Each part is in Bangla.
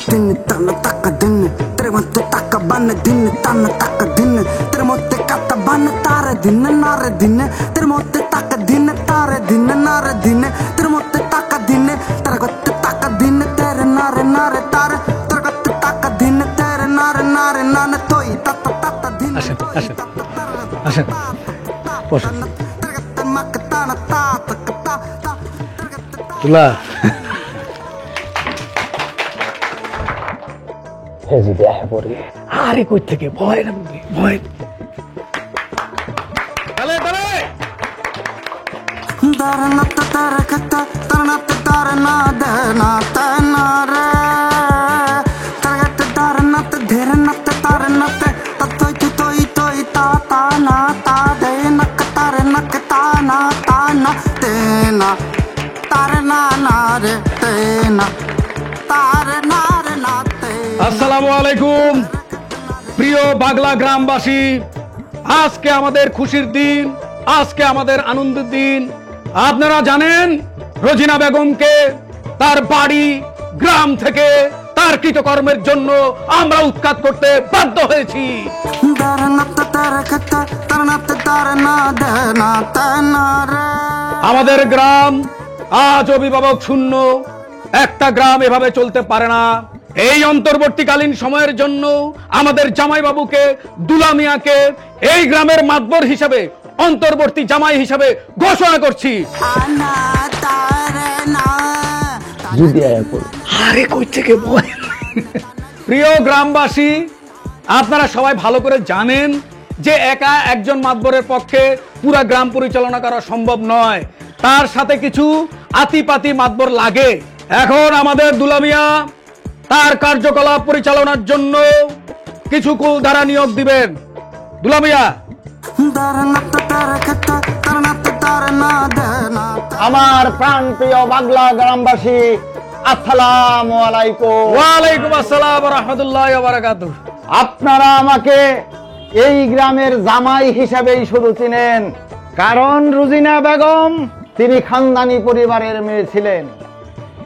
दिन तन तक दिन तेरे मत तक बन दिन तन तक दिन तेरे मत कत बन तारे दिन नारे दिन तेरे मत तक दिन तारे दिन नारे दिन तेरे मत तक दिन तेरे गत तक दिन तेरे नारे नारे तारे तेरे गत तक दिन तेरे नारे नारे नाने तोई तत तत दिन আসেন আসেন বসেন তুলা যদি আহে পড়ি আরে কই থেকে ভয় না ভয় চলে চলে দরনত তরকত তরনত তরনা দেনা তনা রে তরগত দরনত ধরনত তরনত ততই তোই তোই তা তা না তা দে নক তরনক তা না তেনা তরনা না রে তেনা তরনা রে না তেনা। আসসালামু আলাইকুম প্রিয় বাগলা গ্রামবাসী, আজকে আমাদের খুশির দিন, আজকে আমাদের আনন্দের দিন। আপনারা জানেন রোজিনা বেগমকে তার বাড়ি গ্রাম থেকে তার কৃতকর্মের জন্য আমরা উৎখাত করতে বাধ্য হয়েছি। আমাদের গ্রাম আজ অভিভাবক শূন্য, একটা গ্রাম এভাবে চলতে পারে না। এই অন্তর্বর্তীকালীন সময়ের জন্য আমাদের জামাইবাবুকে দুলা মিয়াকে এই গ্রামের মাতবর হিসাবে, অন্তর্বর্তী জামাই হিসাবে ঘোষণা করছি। আরে কই থেকে বল। প্রিয় গ্রামবাসী, আপনারা সবাই ভালো করে জানেন যে একা একজন মাতবরের পক্ষে পুরা গ্রাম পরিচালনা করা সম্ভব নয়, তার সাথে কিছু আতিপাতি মাতবর লাগে। এখন আমাদের দুলা মিয়া তার কার্যকলাপ পরিচালনার জন্য কিছু কুলধারা নিয়োগ দিবেন। দুলা মিয়া। আমার প্রাণ প্রিয় বাংলা গ্রামবাসী, আসসালামু আলাইকুম। ওয়ালাইকুম আসসালাম ওয়া রাহমাতুল্লাহি ওয়া বারাকাতুহু। আপনারা আমাকে এই গ্রামের জামাই হিসেবেই শুধু চিনেন, কারণ রোজিনা বেগম তিনি খানদানি পরিবারের মেয়ে ছিলেন।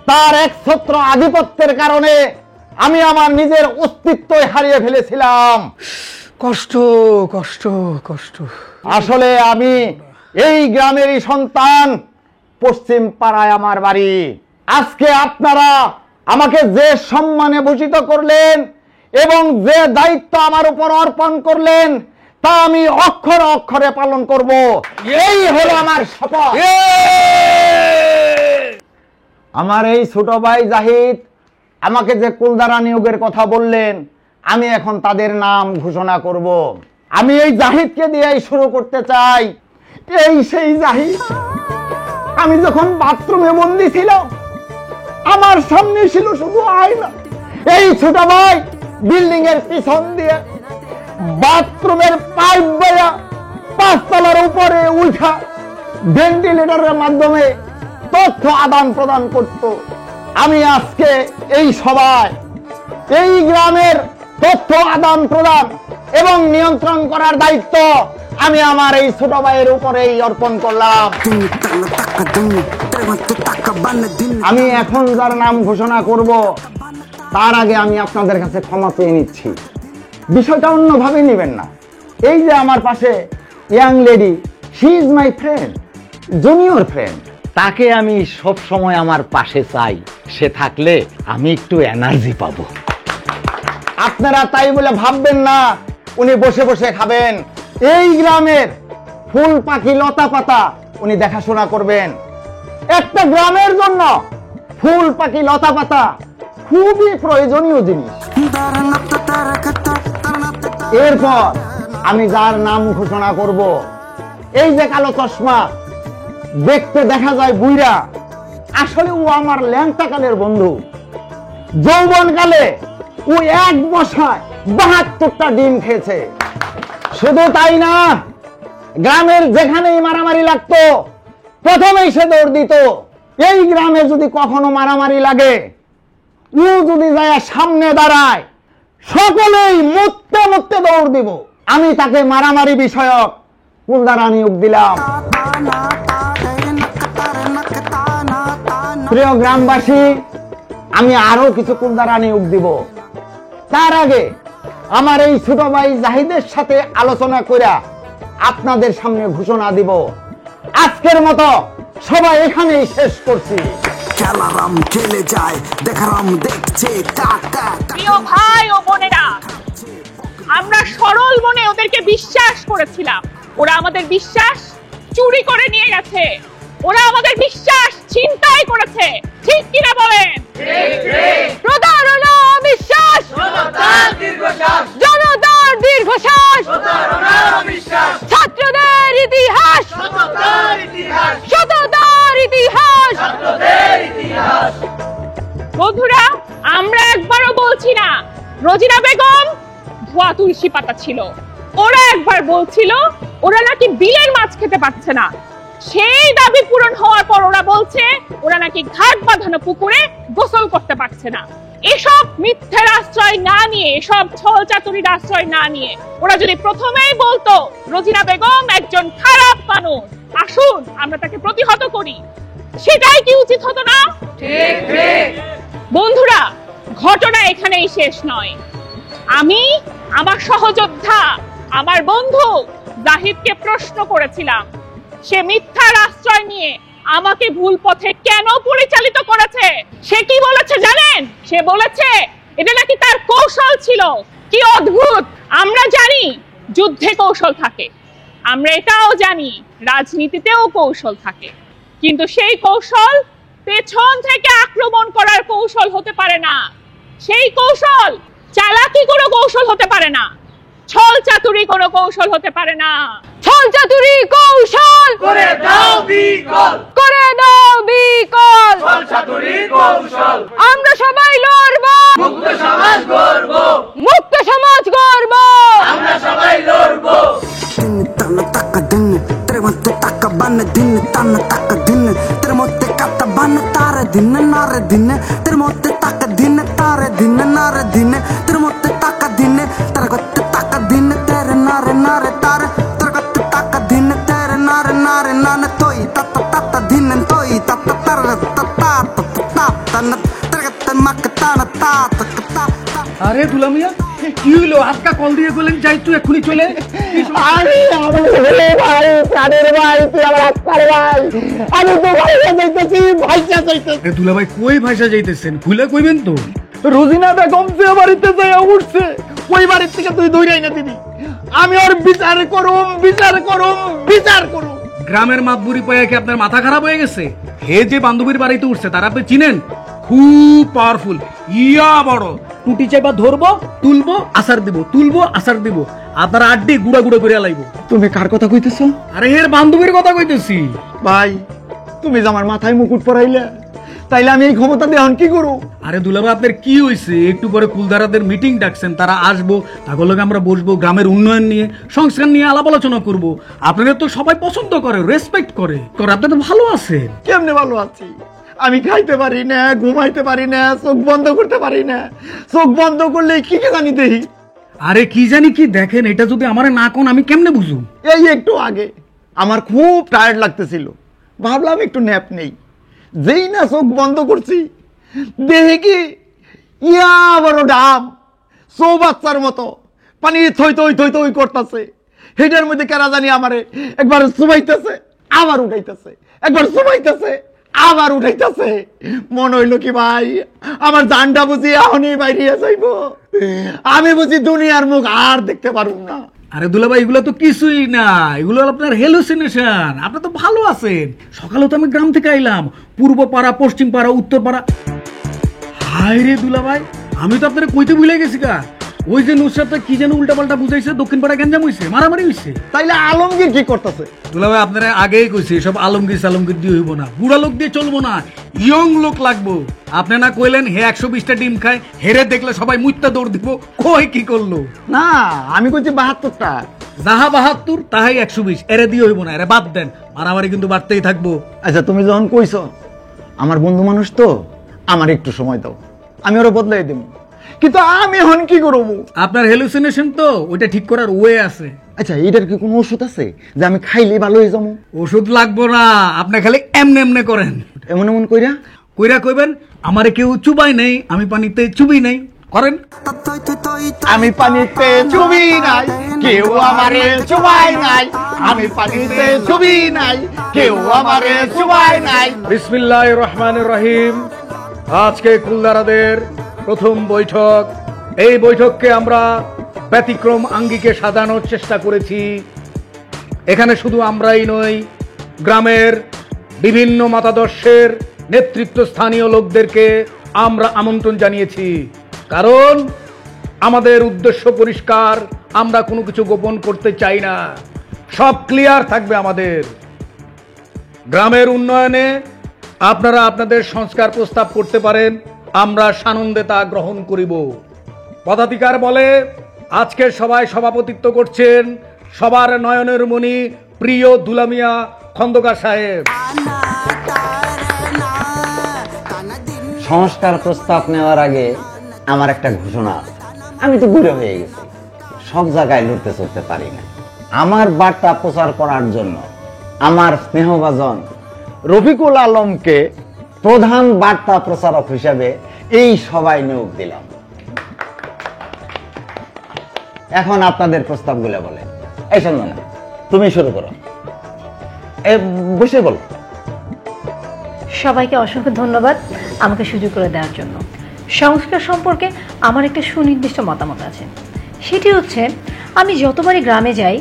তার একছত্র আধিপত্যের কারণে আমি আমার নিজের অস্তিত্বই হারিয়ে ফেলেছিলাম। কষ্ট কষ্ট কষ্ট। আসলে আমি এই গ্রামেরই সন্তান, পশ্চিম পাড়ায় আমার বাড়ি। আজকে আপনারা আমাকে যে সম্মানে ভূষিত করলেন এবং যে দায়িত্ব আমার উপর অর্পণ করলেন, তা আমি অক্ষরে অক্ষরে পালন করব। এই হলো আমার শপথ। আমার এই ছোট ভাই জাহিদ আমাকে যে কুলধারা নিয়োগের কথা বললেন, আমি এখন তাদের নাম ঘোষণা করব। আমি এই জাহিদকে দিয়েই শুরু করতে চাই। এই সেই জাহিদ, আমি যখন বাথরুমে বন্দি ছিল, আমার সামনে ছিল শুধু আয়না। এই ছোট ভাই বিল্ডিং এর পিছন দিয়ে বাথরুমের পাইপ বয়া 5 তলার উপরে উঠা ভেন্টিলেটরের মাধ্যমে তথ্য আদান প্রদান করত। আমি আজকে এই সভায় এই গ্রামের তথ্য আদান প্রদান এবং নিয়ন্ত্রণ করার দায়িত্ব আমি আমার এই ছোট ভাইয়ের উপরেই অর্পণ করলাম। আমি এখন যার নাম ঘোষণা করব, তার আগে আমি আপনাদের কাছে ক্ষমা চেয়ে নিচ্ছি। বিষয়টা অন্যভাবে নেবেন না। এই যে আমার পাশে young lady, she is my friend, junior friend. তাকে আমি সব সময় আমার পাশে চাই। সে থাকলে আমি একটু এনার্জি পাবো। আপনারা তাই বলে ভাববেন না উনি বসে বসে খাবেন। এই গ্রামের ফুল পাখি লতা পাতা উনি দেখাশোনা করবেন। একটা গ্রামের জন্য ফুল পাখি লতা পাতা খুবই প্রয়োজনীয় জিনিস। এরপর আমি যার নাম ঘোষণা করব, এই যে কালো চশমা, দেখতে দেখা যায় বুইরা, আসলে ও আমার ল্যাংটা কালের বন্ধু। যৌবন কালে ও এক বসায় 72টা ডিম খেয়েছে। শুধু তাই না, গ্রামের যেখানেই মারামারি লাগতো প্রথমেই সে দৌড় দিত। এই গ্রামে যদি কখনো মারামারি লাগে, ও যদি যায় সামনে দাঁড়ায়, সকলেই মুততে মুততে দৌড় দিব। আমি তাকে মারামারি বিষয়ক কুলধারা নিয়োগ দিলাম। প্রিয় গ্রামবাসী, আমি আরো কিছু কুলদারা নিয়োগ দিব। তার আগে আমার এই ছোট ভাই জাহিদের সাথে আলোচনা কইরা আপনাদের সামনে ঘোষণা দিব, আজকের মতো সবাই এখানেই শেষ করছি। খেলারাম খেলে যায়, দেখারাম দেখছে কাকা। প্রিয় ভাই ও বোনেরা, আমরা সরল মনে ওদেরকে বিশ্বাস করেছিলাম, ওরা আমাদের বিশ্বাস চুরি করে নিয়ে গেছে, ওরা আমাদের বিশ্বাস ছিনতাই করেছে, ঠিক কিনা বলেন? প্রতারণা, অবিশ্বাস, জনতার দীর্ঘশ্বাস, ছাত্রদের ইতিহাস, সততার ইতিহাস। বন্ধুরা, আমরা একবারও বলছি না রোজিনা বেগম ভুয়া তুলসী পাতা ছিল, ওরা একবার বলছিল ওরা নাকি বিলের মাছ খেতে পারছে না, সেই দাবি পূরণ হওয়ার পর ওরা বলছে ওরা নাকি ঘাট বাঁধানো পুকুরে গোসল করতে পারছে না। এসব মিথ্যার আশ্রয় না নিয়ে, এসব ছল চাতুরির আশ্রয় না নিয়ে ওরা যদি প্রথমেই বলতো রোজিনা বেগম একজন খারাপ মানুষ, আসুন আমরা তাকে প্রতিহত করি, সেটাই কি উচিত হতো না? ঠিক ঠিক। বন্ধুরা, ঘটনা এখানেই শেষ নয়। আমি আমার সহযোদ্ধা, আমার বন্ধু জাহিদকে প্রশ্ন করেছিলাম, সে মিথ্যার আশ্রয় নিয়ে আমাকে ভুল পথে কেন পরিচালিত করেছে। সে কি বলেছে জানেন? সে বলেছে এটা নাকি তার কৌশল ছিল। কি অদ্ভুত! আমরা জানি যুদ্ধে কৌশল থাকে, আমরা এটাও জানি রাজনীতিতেও কৌশল থাকে, কিন্তু সেই কৌশল পেছন থেকে আক্রমণ করার কৌশল হতে পারে না, সেই কৌশল চালাকি কোনো কৌশল হতে পারে না, ছল চাতুরি কোনো কৌশল হতে পারে না। ছল চাতুরি কৌশল করে দাও বিকল, করে দাও বিকল, ছল চাতুরি কৌশল। আমরা সবাই লড়ব, মুক্ত সমাজ গড়ব, মুক্ত সমাজ গড়ব, আমরা সবাই লড়ব। दिन तन तक दिन तेरे मत्ते तक बन दिन तन तक दिन तेरे मोते कत बन तारे दिन नारे दिन तेरे मोते तक दिन तारे दिन नारे दिन तेरे मोते तक दिन तेरे गत्ते तक दिन तेरे नारे नारे तारे तेरे गत्ते तक दिन तेरे नारे नारे नाने तोई तत तत दिन तोई तत तर तत तत तन तेरे गत्ते मक तान ता तक ता। আরে দুলা মিয়া, কি হইলো? আজকা কল দিয়ে বলেন যাই তুই এক্ষুনি চলে। আরে আমার ছেলে ভাই, প্রাণের ভাই, তুই আমার আত্মার ভাই, আমি তো ভাইয়া যাইতেছি, ভাইয়া যাইতেছি। দুলা ভাই কই ভাষা যাইতেছেন? খুলে কইবেন তো। রোজিনা বেগম যে বাড়িতে যাইয়া উঠছে, ওই বাড়ির থেকে তুই দৌড়াই না দিবি, আমি ওর বিচার করুম, বিচার করুম, বিচার করুম। গ্রামের মাতবুরি পায়া কি আপনার মাথা খারাপ হয়ে গেছে? হে যে বান্ধবীর বাড়িতে উঠছে তারা আপনি চিনেন? খুব পাওয়ারফুল, ইয়া বড়। টুটি চাইবা ধরবো, তুলবো, আসার দিব, তুলবো, আসার দিব, আপনারা আড্ডি গুড়া গুড়া করে লাইব। তুমি কার কথা কইতেছ? আরে হের বান্ধবীর কথা কইতেছি। ভাই, তুমি যে আমার মাথায় মুকুট পরাইলে, তাইলে আমি এই ক্ষমতা দিয়ে কি করু? আরে দুলাভাই, আপনার কি হয়েছে? একটু পরে কুলদারাদের মিটিং ডাকছেন, তারা আসবো, তাদের লগে আমরা বসবো, গ্রামের উন্নয়ন নিয়ে, সংস্কার নিয়ে আলাপ আলোচনা করবো। আপনাদের তো সবাই পছন্দ করে, রেসপেক্ট করে, আপনি তো ভালো আছেন। কেমনে ভালো আছি? আমি খাইতে পারি না, ঘুমাইতে পারি না, চোখ বন্ধ করতে পারি না, চোখ বন্ধ করলে কি কে জানি দেই। আরে কি জানি কি দেখেন, এটা যদি আমারে না কোন আমি কেমনে বুঝুম? এই একটু আগে আমার খুব টায়ার্ড লাগতেছিল, ভাবলাম একটু ন্যাপ নেই, যেই না চোখ বন্ধ করছি, দেখি কি ইয়া বড় ডাব চৌবাচ্চার মতো পানি থই থই থই থই করতেছে। হেডের মধ্যে কেরা জানি আমারে একবার চুবাইতেছে, আবার উঠাইতেছে, একবার চুবাইতেছে, আবার উঠাইতেছে। মনে হইলো কি ভাই, আমার জানটা বুঝি এখনই বাইরে যাইব, আমি বুঝি দুনিয়ার মুখ আর দেখতে পারব না। আরে দুলাভাই, এগুলো তো কিছুই না, এগুলো আপনার হেলুসিনেশন। আপনি তো ভালো আছেন। সকালে তো আমি গ্রাম থেকে আইলাম, পূর্ব পাড়া, পশ্চিম পাড়া, উত্তর পাড়া। হায় রে দুলাভাই, আমি তো আপনার কইতে ভুলে গেছি কা। ওই যে নুসরাতটা কি যেন উল্টা পাল্টা বুঝাইছে, দক্ষিণ পাড়া গ্যাঞ্জাম হইছে, মারামারি হইছে। তাইলে আলমগীর কি করতেছে? দুলাভাই, আপনারা আগেই কইছি সব আলমগীর সালমগীর দিয়ে হইব না, বুড়া লোক দিয়ে চলবো না, ইয়ং লোক লাগবো। আপনি না কইলেন হে 120টা ডিম খায়, হেরে দেখলে সবাই মুইত্তা দৌড় দিব, কই কি করলো? না, আমি কইছি 72টা। যাহা 72 তাহাই 120, এরে দিয়ে হইব না, এরে বাদ দেন, মারামারি কিন্তু বাড়তেই থাকবো। আচ্ছা, তুমি যখন কইছো, আমার বন্ধু মানুষ তো, আমার একটু সময় দাও, আমি ওরা বদলাই দেব। কিন্তু আমি এখন কি করব? আপনার হেলুসিনেশন তো, ওইটা ঠিক করার ওয়ে আছে। আচ্ছা, এটার কি কোনো ওষুধ আছে যে আমি খাইলে ভালো হয়ে যাবো? ওষুধ লাগবো না, আপনি খালি এমনে এমনে করেন। এমন এমন কইরা? কইরা কইবেন আমারে কেউ চুবাই নেই, আমি পানিতে চুবি নেই। করেন। আমি পানিতে চুবি নাই, কেউ আমারে চুবাই নাই। আমি পানিতে চুবি নাই, কেউ আমারে চুবাই নাই। বিসমিল্লাহির রহমানির রহিম। আজকে কুলদারাদের প্রথম বৈঠক। এই বৈঠককে আমরা ব্যতিক্রম আঙ্গিকে সাজানোর চেষ্টা করেছি। এখানে শুধু আমরাই নই, গ্রামের বিভিন্ন মতাদর্শের নেতৃত্বস্থানীয় লোকদেরকে আমরা আমন্ত্রণ জানিয়েছি। কারণ আমাদের উদ্দেশ্য পরিষ্কার, আমরা কোনো কিছু গোপন করতে চাই না, সব ক্লিয়ার থাকবে আমাদের। গ্রামের উন্নয়নে আপনারা আপনাদের সংস্কার প্রস্তাব করতে পারেন, আমরা সানন্দে তা গ্রহণ করিব। পদাধিকার বলে আজকে সবাই সভাপতিত্ব করছেন সবার নয়নের মণি প্রিয় দুলামিয়া খন্দকার সাহেব। সংস্কার প্রস্তাব নেওয়ার আগে আমার একটা ঘোষণা আছে। আমি তো বুড়ো হয়ে গেছি, সব জায়গায় লড়তে চলতে পারি না। আমার বার্তা প্রচার করার জন্য আমার স্নেহভাজন রফিকুল আলমকে প্রধান বার্তা প্রচারক হিসেবে এই সভায় নিয়োগ দিলাম। এখন আপনাদের প্রস্তাবগুলো বলে। এই সন্ধ্যা, তুমি শুরু করো। বসে বলো। সবাইকে অসংখ্য ধন্যবাদ আমাকে সুযোগ করে দেওয়ার জন্য। সংস্কার সম্পর্কে আমার একটা সুনির্দিষ্ট মতামত আছে। সেটি হচ্ছে, আমি যতবারই গ্রামে যাই,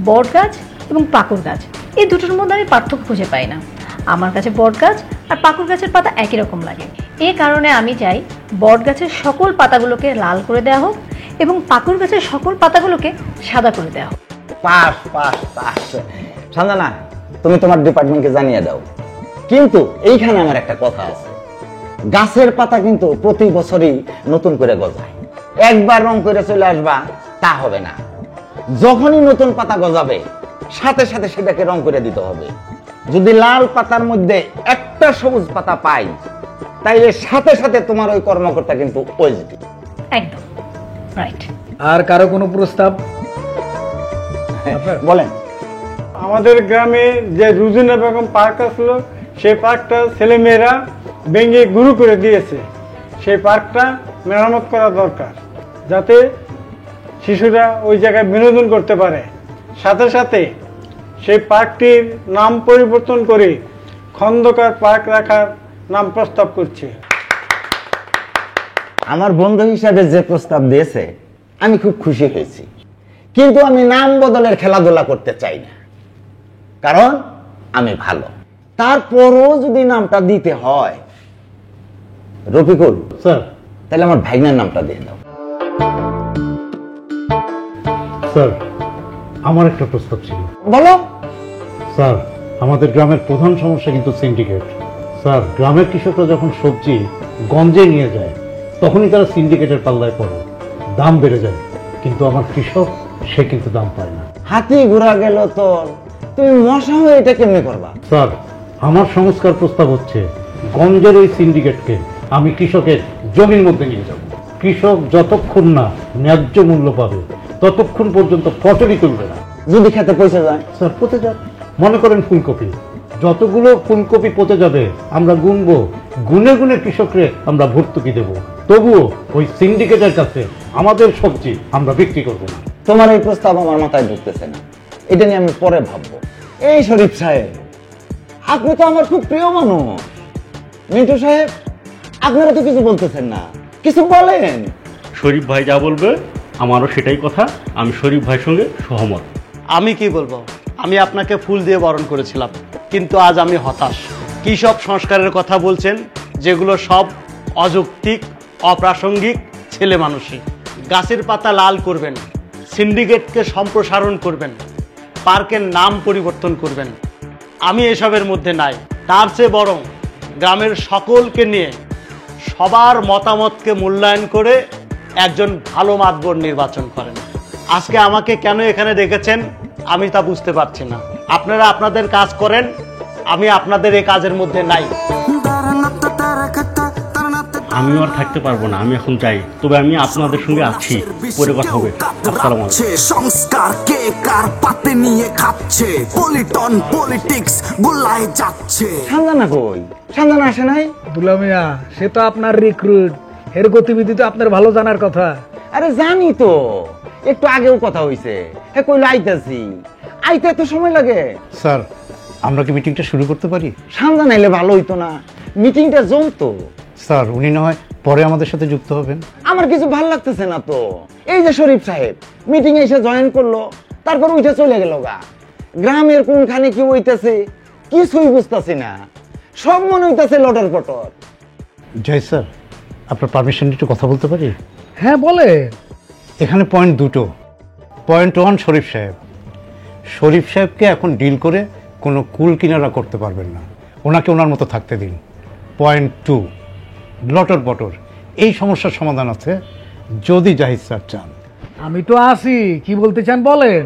বট গাছ এবং পাকুড় গাছ এই দুটোর মধ্যে আমি পার্থক্য খুঁজে পাই না। আমার কাছে বট গাছ আর পাকুড় গাছের পাতা একই রকম লাগে। এই কারণে আমি চাই বট গাছের সকল পাতাগুলোকে লাল করে দেওয়া হোক এবং পাকুড় গাছের সকল পাতাগুলোকে সাদা করে দেওয়া হোক। Pass pass pass. সন্ধ্যা, তুমি তোমার ডিপার্টমেন্টকে জানিয়ে দাও। কিন্তু এইখানে আমার একটা কথা আছে, গাছের পাতা কিন্তু প্রতি বছরই নতুন করে গজায়। একবার রং করে চলে আসবা তা হবে না। যখনই নতুন পাতা গজাবে সাথে সাথে সেটাকে রং করে দিতে হবে। যদি লাল পাতার মধ্যে একটা সবুজ পাতা পাই, তাইলে সাথে সাথে তোমার ওই কর্মকর্তা কিন্তু পজিটিভ। একদম রাইট। আর কারো কোনো প্রস্তাব? বলেন। আমাদের গ্রামে যে রুজিনা বেগম পার্ক আসলো, সেই পার্কটা ছেলেমেয়েরা ভেঙে গুরু করে দিয়েছে। সেই পার্কটা মেরামত করা দরকার, যাতে শিশুরা ওই জায়গায় বিনোদন করতে পারে। সাথে সাথে সেই পার্কটির নাম পরিবর্তন করে খন্দকার পার্ক রাখার নাম প্রস্তাব করছে। আমার বন্ধু হিসাবে যে প্রস্তাব দিয়েছে আমি খুব খুশি হয়েছি, কিন্তু আমি নাম বদলের খেলাধুলা করতে চাই না, কারণ আমি ভালো। তারপরও যদি নামটা দিতে হয়, রফিকুল স্যার, তাহলে আমার ভাইনার নামটা দিয়ে দাও। স্যার, আমার একটা প্রস্তাব ছিল। বলো। স্যার, আমাদের গ্রামের প্রধান সমস্যা কিন্তু সিন্ডিকেট। স্যার, গ্রামের কৃষকরা যখন সবজি গঞ্জে নিয়ে যায়, তখনই তারা সিন্ডিকেটের পাল্লায় পড়ে, দাম বেড়ে যায়। কিন্তু আমার কৃষক, সে কিন্তু দাম পায় না। হাতি ঘোরা গেল তোর, তুমি মশা হয়ে এটা কেমনে করবা? স্যার, আমার সংস্কার প্রস্তাব হচ্ছে, গঞ্জের ওই সিন্ডিকেটকে আমি কৃষকের জমির মধ্যে নিয়ে যাব। কৃষক যতক্ষণ না ন্যায্য মূল্য পাবে, ততক্ষণ পর্যন্ত ফসলই তুলবে না। যদি খেতে পয়সা যায়? স্যার, পচে যাক। মনে করেন ফুলকপি, যতগুলো ফুলকপি পচে যাবে আমরা গুনবো, গুনে গুনে কৃষকরে আমরা ভর্তুকি দেব। তবুও ওই সিন্ডিকেটের কাছে আমাদের সবজি আমরা বিক্রি করব না। তোমার এই প্রস্তাব আমার মাথায় ঢুকতেছে না, এটা নিয়ে আমি পরে ভাববো। এই শরীফ সাহেব, আপনি তো আমার খুব প্রিয় মানুষ। মিন্টু সাহেব, আপনারা তো কিছু বলতেছেন না, কিছু বলেন। শরীফ ভাই যা বলবে আমারও সেটাই কথা, আমি শরীফ ভাইয়ের সঙ্গে সহমত। আমি কি বলবো, আমি আপনাকে ফুল দিয়ে বরণ করেছিলাম, কিন্তু আজ আমি হতাশ। কি সব সংস্কারের কথা বলছেন, যেগুলো সব অযৌক্তিক, অপ্রাসঙ্গিক, ছেলে মানুষই। গাছের পাতা লাল করবেন, সিন্ডিকেটকে সম্প্রসারণ করবেন, পার্কের নাম পরিবর্তন করবেন, আমি এসবের মধ্যে নাই। তার চেয়ে বরং গ্রামের সকলকে নিয়ে সবার মতামতকে মূল্যায়ন করে একজন ভালো মাতবর নির্বাচন করেন। আজকে আমাকে কেন এখানে ডেকেছেন আমি তা বুঝতে পারছি না। আপনারা আপনাদের কাজ করেন, আমি আপনাদের এই কাজের মধ্যে নাই। আমিও আর থাকতে পারবো না, আমি এখন যাই। তবে আমি আপনাদের সঙ্গে আছি, পরে কথা হবে। আসসালামু আলাইকুম। সংস্কারকে কার পাতে নিয়ে খাচ্ছে, পলিটন পলিটিক্স গোলায় যাচ্ছে। সানজানা কই? সানজানা আসে নাই? দুলামিয়া, সে তো আপনার রিক্রুট, এর গতিবিধি তো আপনার ভালো জানার কথা। আরে জানি তো, একটু আগেও কথা হইছে। হে কইলো আইতাছি, আইতে এত সময় লাগে? স্যার, আমরা কি মিটিংটা শুরু করতে পারি? সানজানা এলে ভালো হইতো না, মিটিংটা জমতো। স্যার, উনি না হয় পরে আমাদের সাথে যুক্ত হবেন। আমার কিছু ভাল লাগতেছে না তো। এই যে শরীফ সাহেব মিটিং এ এসে জয়েন করলো, তারপর উঠে চলে গেল গা। গ্রামের কোনখানে কি হইতেছে কিছুই বুঝতেছি না, সব মনে হইতেছে লটর পটর। জয় স্যার, আপনার পারমিশন একটু কথা বলতে পারি? হ্যাঁ বলে। এখানে পয়েন্ট দুটো। পয়েন্ট 1, শরীফ সাহেব। শরীফ সাহেবকে এখন ডিল করে কোনো কুল কিনারা করতে পারবেন না, ওনাকে ওনার মতো থাকতে দিন। পয়েন্ট 2, লটর বটর। এই সমস্যার সমাধান আছে যদি জাহিদ স্যার চান। আমি তো আছি, কি বলতে চান বলেন।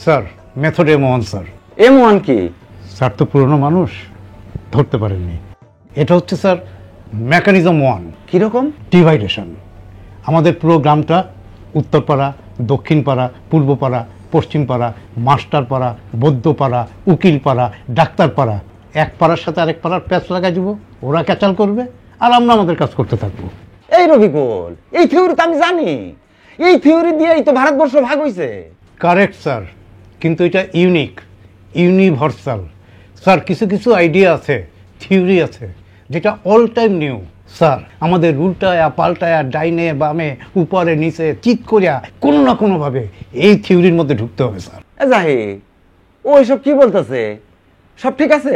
Sir, method M1 sir. M1 কি? স্যার তো পুরনো মানুষ, ধরতে পারেননি। এটা হচ্ছে স্যার মেকানিজম 1। কিরকম? ডিভাইডেশন। আমাদের পুরো গ্রামটা উত্তরপাড়া, দক্ষিণপাড়া, পূর্বপাড়া, পশ্চিমপাড়া, মাস্টারপাড়া, বৌদ্ধপাড়া, উকিলপাড়া, ডাক্তারপাড়া, এক পাড়ার সাথে আরেক পাড়ার প্যাচ লাগাই দিব। ওরা ক্যাচাল করবে আর আমরা আমাদের কাজ করতে থাকবো। এই রবিকুল, এই থিওরি তো আমি জানি। এই থিওরি দিয়েই তো ভারতবর্ষ ভাগ হইছে। কারেক্ট স্যার, কিন্তু এটা ইউনিক, ইউনিভার্সাল। স্যার, কিছু কিছু আইডিয়া আছে, থিওরি আছে যেটা অল টাইম নিউ। স্যার, আমাদের উল্টায়া পাল্টায়া, ডাইনে বামে, উপরে নিচে, চিৎ করিয়া কোনো না কোনোভাবে এই থিওরির মধ্যে ঢুকতে হবে স্যার। জাহিদ, ও এসব কি বলতেছে? সব ঠিক আছে?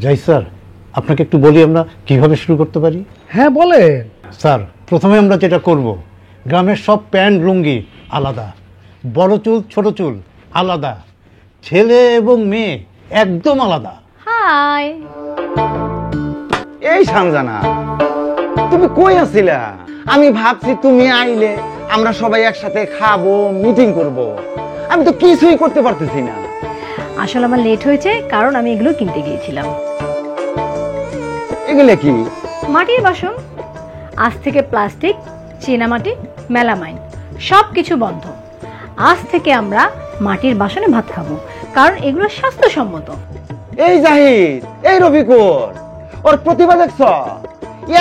যাই স্যার, আপনাকে একটু বলি আমরা কিভাবে শুরু করতে পারি। হ্যাঁ বলে। স্যার, প্রথমে আমরা যেটা করব, গ্রামের সব প্যান্ট লুঙ্গি আলাদা, বড় চুল ছোট চুল আলাদা, ছেলে এবং মেয়ে একদম আলাদা। হাই। এই সানজানা, তুমি কই আছিলা? আমি ভাবছি তুমি আইলে আমরা সবাই একসাথে খাবো, মিটিং করব। আমি তো কিছুই করতে পারতেছি না। আসলে আমার লেট হয়েছে, কারণ আমি এগুলো কিনতে গিয়েছিলাম। এগুলো কি? মাটির বাসন। আজ থেকে প্লাস্টিক, চীনামাটি, মেলামাইন সব কিছু বন্ধ। আজ থেকে আমরা মাটির বাসনে ভাত খাবো, কারণ এগুলো স্বাস্থ্যসম্মত। এই জাহিদ, এই রবিকুল, ওর প্রতিভা দেখছ?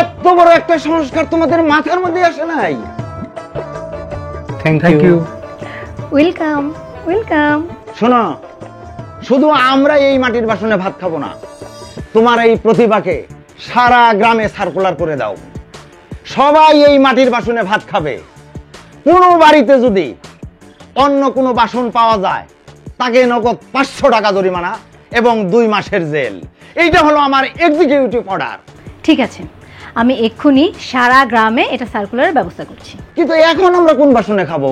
এত বড় একটা সংস্কার তোমাদের মাথার মধ্যে আসে নাই। Thank you. Welcome welcome. শোনো, শুধু আমরা এই মাটির বাসনে ভাত খাবো না, তোমার এই প্রতিভাকে সারা গ্রামে সার্কুলার করে দাও। সবাই এই মাটির বাসনে ভাত খাবে। কোনো বাড়িতে যদি অন্য কোনো বাসন পাওয়া যায়, তাকে নগদ 500 টাকা জরিমানা এবং 2 মাসের জেল। এইটা হলো আমার এক্সিকিউটিভ অর্ডার। ঠিক আছে, আমি এক্ষুনি সারা গ্রামে এটা সার্কুলারের ব্যবস্থা করছি। কিন্তু এখন আমরা কোন বাসনে খাবো?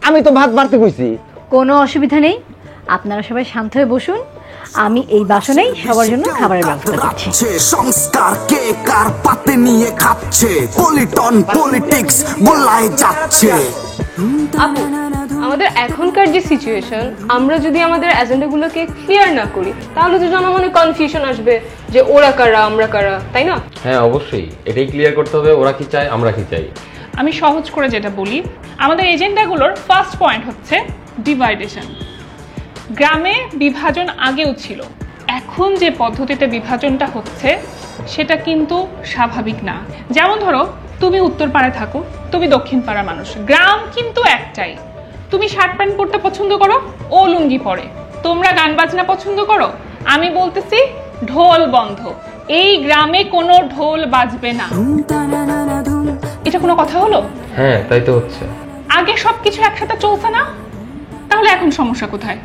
আমি তো ভাত বাড়তে কইছি। কোনো অসুবিধা নেই, আপনারা সবাই শান্ত হয়ে বসুন। আমি এই বাসনেই সবার জন্য খাবারের ব্যবস্থা করছি। সংস্কার কে কার পাতে নিয়ে খাচ্ছে, পলিটন পলিটিক্স গোলায় যাচ্ছে। আপু, আমাদের এখনকার যে সিচুয়েশন, আমরা যদি আমাদের এজেন্ডাগুলোকে ক্লিয়ার না করি, তাহলে তো জনমনে কনফিউশন আসবে যে ওরা কারা আমরা কারা, তাই না? হ্যাঁ, অবশ্যই এটাই ক্লিয়ার করতে হবে, ওরা কি চায় আমরা কি চাই। আমি সহজ করে যেটা বলি, আমাদের এজেন্ডাগুলোর ফার্স্ট পয়েন্ট হচ্ছে ডিভাইডেশন। গ্রামে বিভাজন আগেও ছিল, এখন যে পদ্ধতিতে বিভাজনটা হচ্ছে সেটা কিন্তু স্বাভাবিক না। যেমন ধরো, তুমি উত্তর পাড়ায় থাকো, তুমি দক্ষিণ পাড়ার মানুষ, গ্রাম কিন্তু একটাই। তুমি শার্ট প্যান্ট পরতে পছন্দ করো, ও লুঙ্গি পরে। তোমরা গান বাজনা পছন্দ করো, আমি বলতেছি ঢোল বন্ধ, এই গ্রামে কোনো ঢোল বাজবে না। এটা কোনো কথা হলো? হ্যাঁ, তাই তো হচ্ছে। আগে সবকিছু একসাথে চলছে না, তাহলে এখন সমস্যা কোথায়?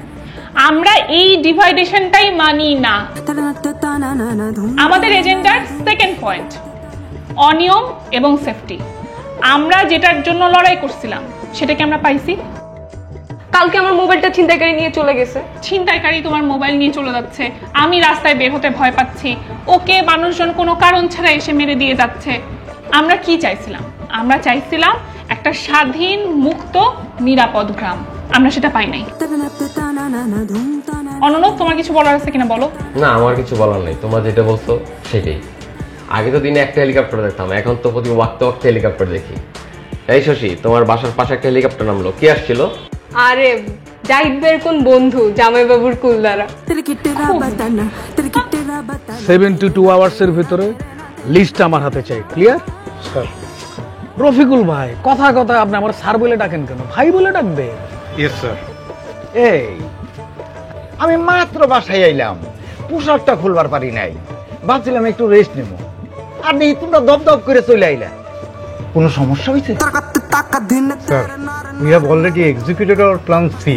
আমরা এই ডিভাইডেশনটাই মানি না। আমাদের এজেন্ডার সেকেন্ড পয়েন্ট, অনিয়ম এবং সেফটি। আমরা যেটার জন্য লড়াই করছিলাম সেটাকে আমরা পাইছি। কালকে আমার মোবাইলটা ছিনতাইকারী নিয়ে চলে গেছে। ছিনতাইকারী তোমার মোবাইল নিয়ে চলে যাচ্ছে, আমি রাস্তায় বের হতে ভয় পাচ্ছি, ওকে মানুষজন কোনো কারণ ছাড়া এসে মেরে দিয়ে যাচ্ছে। আমরা কি চাইছিলাম? আমরা চাইছিলাম একটা স্বাধীন, মুক্ত, নিরাপদ গ্রাম। আমরা সেটা পাই নাই। অননব, তোমার কিছু বলার আছে কিনা বলো। না, আমার কিছু বলার নেই, তোমরা যেটা বলছো সেটাই। আগে তো দিনে একটা হেলিকপ্টার দেখতাম, এখন তো প্রতি ওয়াক্তে ওয়াক্তে হেলিকপ্টার দেখি। এই শশী, তোমার বাসার পাশে একটা হেলিকপ্টার নামলো, কি আসছিল? আরে জাহিদ ভাইয়ের কোন বন্ধু জামাইবাবুর কুলদারা। 72 আওয়ার্সের ভিতরে লিস্ট আমার হাতে চাই। ক্লিয়ার? স্যার। রফিকুল ভাই, কথা কথা আপনি আমার স্যার বলে ডাকেন কেন? ভাই বলে ডাকবে। Yes sir. এই আমি মাত্র বাসায় আইলাম, পোশাকটা খুলবার পারি নাই, ভাবছিলাম একটু রেস্ট নেব, আর দেখি তোমরা দপ করে চলে আইলা। কোনো সমস্যা হয়েছে? Sir, we have already executed our plan C.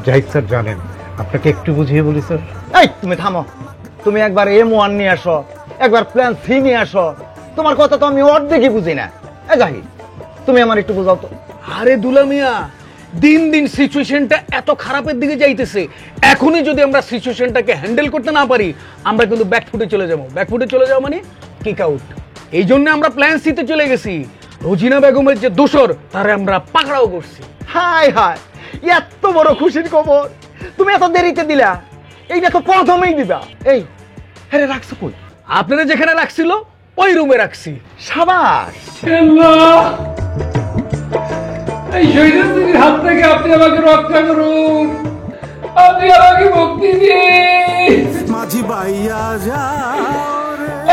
Zahid sir জানেন, আপনাকে একটু বুঝিয়ে বলি স্যার। এই তুমি থামো, তুমি একবার M1 নিয়ে আসো, একবার প্ল্যান সি নিয়ে আসো। তোমার কথা তো আমি অর্ধেকই বুঝি না। এই জাহিদ, তুমি আমার একটু বোঝাও তো। আরে দুলা মিয়া, দিন দিন সিচুয়েশনটা এত খারাপের দিকে যাইতেছে, এখনই যদি আমরা সিচুয়েশনটাকে হ্যান্ডেল করতে না পারি, আমরা কিন্তু ব্যাকফুটে চলে যাবো। ব্যাকফুটে চলে যাবো মানে কিক আউট। এই জন্য আমরা প্ল্যান সিতে চলে গেছি। রোজিনা বেগমের যে দোসর, তারে আমরা পাকড়াও করছি। হাই হাই, এত বড় খুশির খবর তুমি এত দেরিতে দিলা, এইটা তো প্রথমেই দিবা। এই আরে রাখছো কই? আপনারা যেখানে রাখছিল ওই রুমে রাখছি। সাবাস। এই শহীদের হাত থেকে আপনি আমাকে রক্ষা করুন, আপনি আমাকে মুক্তি দিন। মাঝি ভাইয়া যা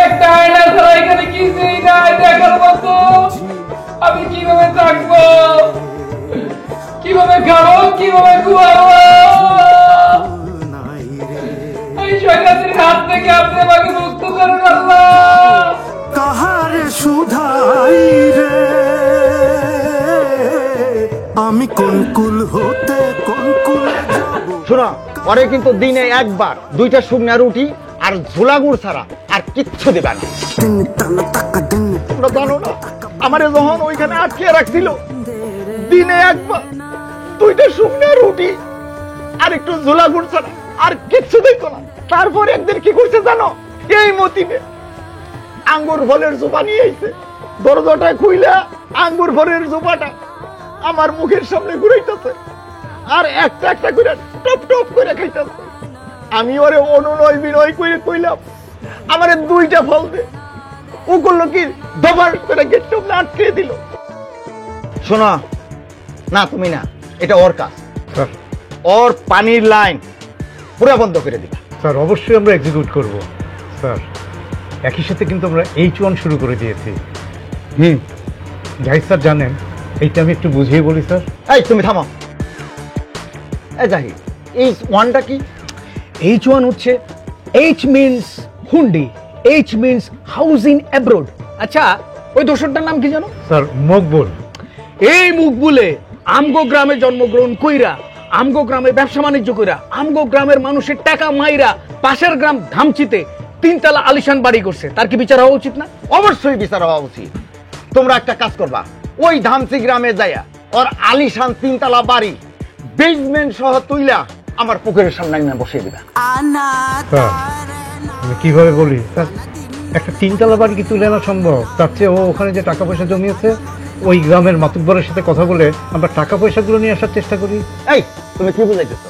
একটা আয়না ছাড়া এখানে কিছুই নাই দেখার মতো। আমি কিভাবে থাকবো, কিভাবে খাবো, কিভাবে ঘুমাবো? এই শহীদের হাত থেকে আপনি আমাকে মুক্ত করুন আল্লাহ। কাহারে সুধাই রে, আমি কোন কুল হতে কোন কুলে যাব। শোনো, পরে কিন্তু দিনে একবার 2টা শুকনা রুটি আর ঝোলা গুড় ছাড়া আর কিচ্ছু দিবা না। তোমরা জানো না, আমারে যখন ওইখানে আটকে রাখছিল, দিনে একবার 2টা শুকনা রুটি আর একটু ঝোলা গুড় ছাড়া আর কিচ্ছু দিত না। তারপর একদিন কি করছে জানো? এই মতিনে আঙ্গুর ফলের জোপা নিয়ে আইছে, দরজাটা খুইলা আঙ্গুর ফলের জোপাটা আমার মুখের সামনে ঘুরাইতেছে, আর একটা একটা করে টপ টপ করে খাইতেছে। আমি ওরে অনুনয় বিনয় করে কইলাম আমারে 2টা ফল দে। ও করলো কি, দবার করে গেট টপ আটকে দিল। শোনো না, তুমি না, এটা ওর কাজ। স্যার। ওর পানির লাইন পুরো বন্ধ করে দিবা। স্যার, অবশ্যই আমরা এক্সিকিউট করব। স্যার, একই সাথে কিন্তু আমরা H1 শুরু করে দিয়েছি। জাহিদ স্যার জানেন, এইটা আমি একটু বুঝিয়ে বলি স্যার। এই তুমি থামো। এই জাহিদ, H1টা কি? H1 হচ্ছে, H মিন্স হুন্ডি, H মিন্স হাউজিং অ্যাব্রোড। আচ্ছা, ওই দোসরটার নাম কি জানো? স্যার, মকবুল। এই মুখবুলে আমগো গ্রামে জন্মগ্রহণ কইরা, আমগো গ্রামে ব্যবসা বাণিজ্য কইরা, আমগো গ্রামের মানুষের টাকা মাইরা পাশের গ্রাম ধামচিতে 3তলা আলিশান বাড়ি করছে। তার কি বিচার হওয়া উচিত না? অবশ্যই বিচার হওয়া উচিত। তোমরা একটা কাজ করবা, ওই ধামসি গ্রামে যাইয়া ওর আলিশান 3তলা বাড়ি বেসমেন্ট সহ তুইলা আমার পুকুরের সামনে এনে বসিয়ে দিবা। স্যার, আমি কিভাবে বলি স্যার, একটা 3তলা বাড়ি কি তুলে আনা সম্ভব? তার চেয়ে ও ওখানে যে টাকা পয়সা জমিয়েছে, ওই গ্রামের মাতুব্বরের সাথে কথা বলে আমরা টাকা পয়সাগুলো নিয়ে আসার চেষ্টা করি। এই তুমি কি বুঝাইতেছ?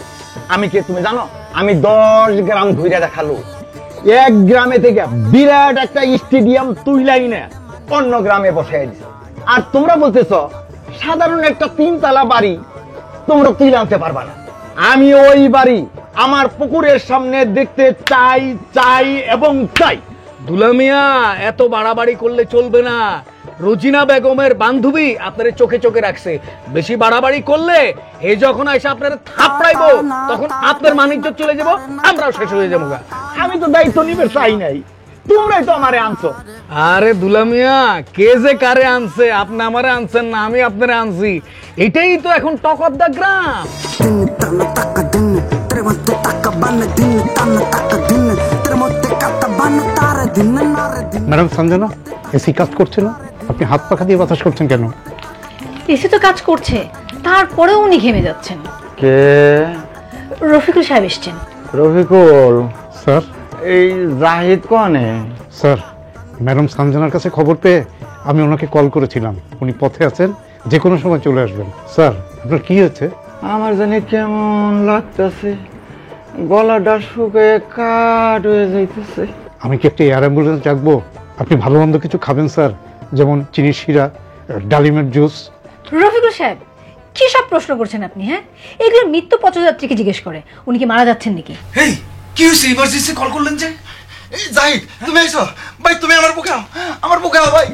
আমি কি তুমি জানো? আমি 10 গ্রাম ঘুরে দেখালো, এক গ্রামে থেকে বিরাট একটা স্টেডিয়াম তুইলাই না অন্য গ্রামে বসাই দিছে। আর তোমরা বলতেছ সাধারণ একটা 3তলা বাড়ি তোমরা তুলে আনতে পারবা না। আমি ওই বাড়ি আমার পুকুরের সামনে দেখতে চাই চাই এবং চাই। দুলা মিয়া, এত বাড়াবাড়ি করলে চলবে না। রোজিনা বেগমের বান্ধবী আপনারে চোখে চোখে রাখছে, বেশি বাড়াবাড়ি করলে হে যখন এসে আপনারা থাপড়াইবো, তখন আপনার মানিজ্য চলে যাব, আমরাও শেষ হয়ে যাবো। আমি তো দায়িত্ব নিবে চাই নাই, তোমরাই তো আমারে আনছো। আরে দুলা মিয়া, কে যে কারে আনছে? আপনি আমারে আনছেন না, আমি আপনারে আনছি। এটাই তো এখন টক অফ দা গ্রাম। ম্যাডাম সঞ্জনা, এসি কাজ করছে না? আপনি হাত পাখা দিয়ে বাতাস করছেন কেন? এসে তো কাজ করছে, তারপরেও উনি ঘেমে যাচ্ছেন। কে? রফিকুল সাহেব এসছেন। রফিকুল স্যার। এই জাহিদ কোনে? স্যার, ম্যাডাম সঞ্জনার কাছে খবর পেয়ে আমি ওনাকে কল করেছিলাম, উনি পথে আছেন, যে কোনো সময় চলে আসবেন। স্যার, আপনার কি হয়েছে? আমার জানি কেমন লাগতেছে, গলাটা শুকিয়ে কাঠ হয়ে যাইতেছে। আমি কি একটা এয়ার অ্যাম্বুলেন্স ডাকবো? আপনি ভালো মন্দ কিছু খাবেন স্যার, যেমন চিনির শিরা, ডালিমের জুস। রফিকুল সাহেব, কি সব প্রশ্ন করছেন আপনি? হ্যাঁ, এগুলো মৃত্যু পথযাত্রীকে জিজ্ঞেস করে উনি কি মারা যাচ্ছেন নাকি। এই কি হইছে, ইমার্জেন্সি কল করলেন যে? এই জাহিদ তুমি আইছো ভাই, তুমি আমার বুকে আও, আমার বুকে আও ভাই।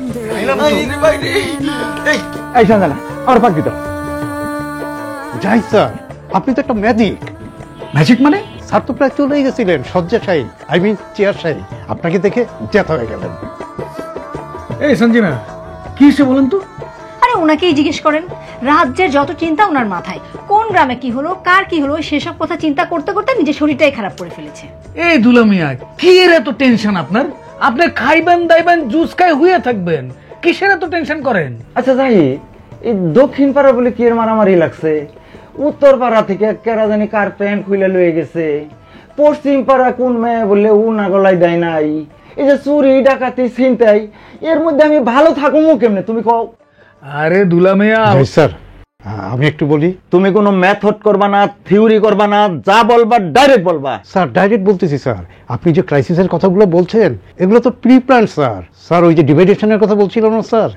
এই সঞ্জনা আমার পাখি তো যাই স্যার, আপনি তো একটা ম্যাজিক। ম্যাজিক মানে? স্যার তো প্রায় চলেই গেছিলেন শয্যাশায়ী, আই মিন চেয়ারশায়ী। আপনাকে দেখে জেতা হয়ে গেলেন। এই সঞ্জিনা কি হয়েছে বলেন তো? আরে ওনাকেই জিজ্ঞেস করেন, রাজ্যের যত চিন্তা ওনার মাথায়, কোন গ্রামে কি হলো, কার কি হলো, সেসব কথা চিন্তা করতে করতে নিজের শরীরটাই খারাপ করে ফেলেছে। এই দুলা মিয়া, কি এর এত টেনশন আপনার? আপনি খাইবেন দাইবেন জুস খাই হয়ে থাকবেন, কিসের এত টেনশন করেন? আচ্ছা জাহিদ, এই দক্ষিণ পাড়া বলে কি এর মারামারি লাগছে? উত্তর পাড়া থেকে কেরা জানি কার প্যান্ট খুলে লয়ে গেছে, পশ্চিম পাড়া কোন মেয়ে বললে ও না গলায় দেয় নাই, এই যে চুরি ডাকাতি ছিনতাই, এর মধ্যে আমি ভালো থাকুমো কেমনে তুমি কও? আরে দুলা মিয়া, যাই স্যার, আমি একটু বলি। তুমি কোনো মেথড করবা না, থিওরি করবা না, যা বলবা ডাইরেক্ট বলবা। স্যার ডাইরেক্ট বলতেছি স্যার, আপনি যে ক্রাইসিসের কথাগুলো বলছেন এগুলো তো প্রি প্ল্যান স্যার। স্যার ওই যে ডিভাইডেশনের কথা বলছিলাম না স্যার,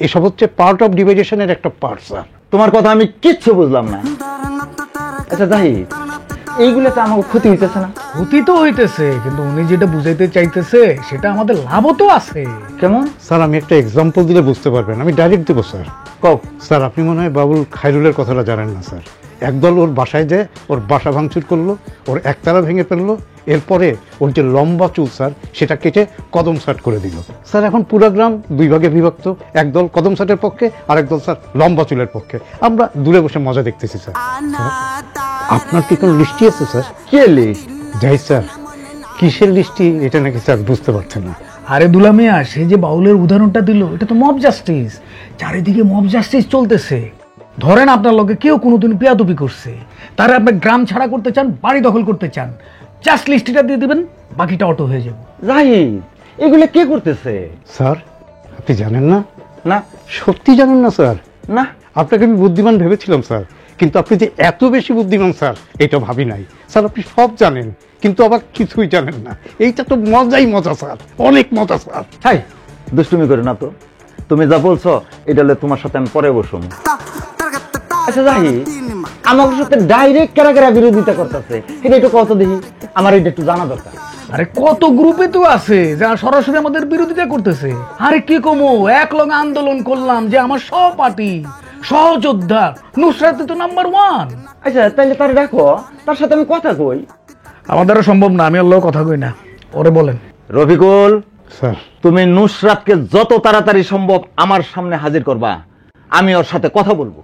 এসব হচ্ছে পার্ট অফ ডিভাইডেশনের একটা পার্ট স্যার। তোমার কথা আমি কিচ্ছু বুঝলাম না। আচ্ছা জাহিদ, এইগুলো তো আমাকে ক্ষতি হইতেছে না? ক্ষতি তো হইতেছে, কিন্তু উনি যেটা বুঝাইতে চাইতেছে সেটা আমাদের লাভও তো আছে। কেমন? স্যার আমি একটা এক্সাম্পল দিলে বুঝতে পারবেন, আমি ডাইরেক্ট দেবো স্যার। কও। স্যার আপনি মনে হয় বাবুল খায়রুলের কথাটা জানেন না স্যার। একদল ওর বাসায় যে ওর বাসা ভাঙচুর করলো, ওর একতারা ভেঙে ফেললো, এরপরে ওর যে লম্বা চুল স্যার সেটা কেটে কদম শার্ট করে দিল স্যার। এখন পুরো গ্রাম দুই ভাগে বিভক্ত, একদল কদম শার্টের পক্ষে আর একদল স্যার লম্বা চুলের পক্ষে। আমরা দূরে বসে মজা দেখতেছি স্যার। আপনার কি কোনো লিস্টি আছে স্যার? কে লিস্ট? যাই স্যার, কিসের লিস্টি এটা নাকি স্যার বুঝতে পারছেন না। আরে দুলা মিয়া, সে যে বাউলের উদাহরণটা দিল এটা তো মব জাস্টিস। চারিদিকে মব জাস্টিস চলতেছে। ধরেন আপনার লগে কেউ কোনোদিন বেয়াদবি করছে, তারা আপনি গ্রাম ছাড়া করতে চান, বাড়ি দখল করতে চান, জাস্ট লিস্টিটা দিয়ে দিবেন, বাকিটা অটো হয়ে যাবে। জাহিদ, এগুলো কে করতেছে? স্যার আপনি জানেন না? না। সত্যি জানেন না স্যার? না। আপনাকে আমি বুদ্ধিমান ভেবেছিলাম স্যার, কিন্তু আপনি যে এত বেশি বুদ্ধিমান স্যার এটা ভাবি নাই স্যার। আপনি সব জানেন কিন্তু আবার কিছুই জানেন না। এইটা তো মজাই মজা স্যার, অনেক মজা স্যার। হাই, দুষ্টুমি করে না তো। তুমি যা বলছো এটা হলে তোমার সাথে আমি পরে বসুন। আচ্ছা জাহিদ, আমার সাথে ডাইরেক্ট কারা কারা বিরোধিতা করতেছে এটা একটু কত দেখি, আমার এটা একটু জানা দরকার। আরে কত গ্রুপে তো আছে যারা সরাসরি আমাদের বিরোধিতা করতেছে। আরে কি কমো, এক লং আন্দোলন করলাম যে আমার সহপাঠী সহযোদ্ধা নুসরাত তো নাম্বার 1। আচ্ছা তাইলে তার দেখো, তার সাথে আমি কথা কই। আমার দ্বারা সম্ভব না, আমি আল্লাহ কথা কই না। ওরে বলেন। রফিকুল স্যার, তুমি নুসরাতকে যত তাড়াতাড়ি সম্ভব আমার সামনে হাজির করবা, আমি ওর সাথে কথা বলবো।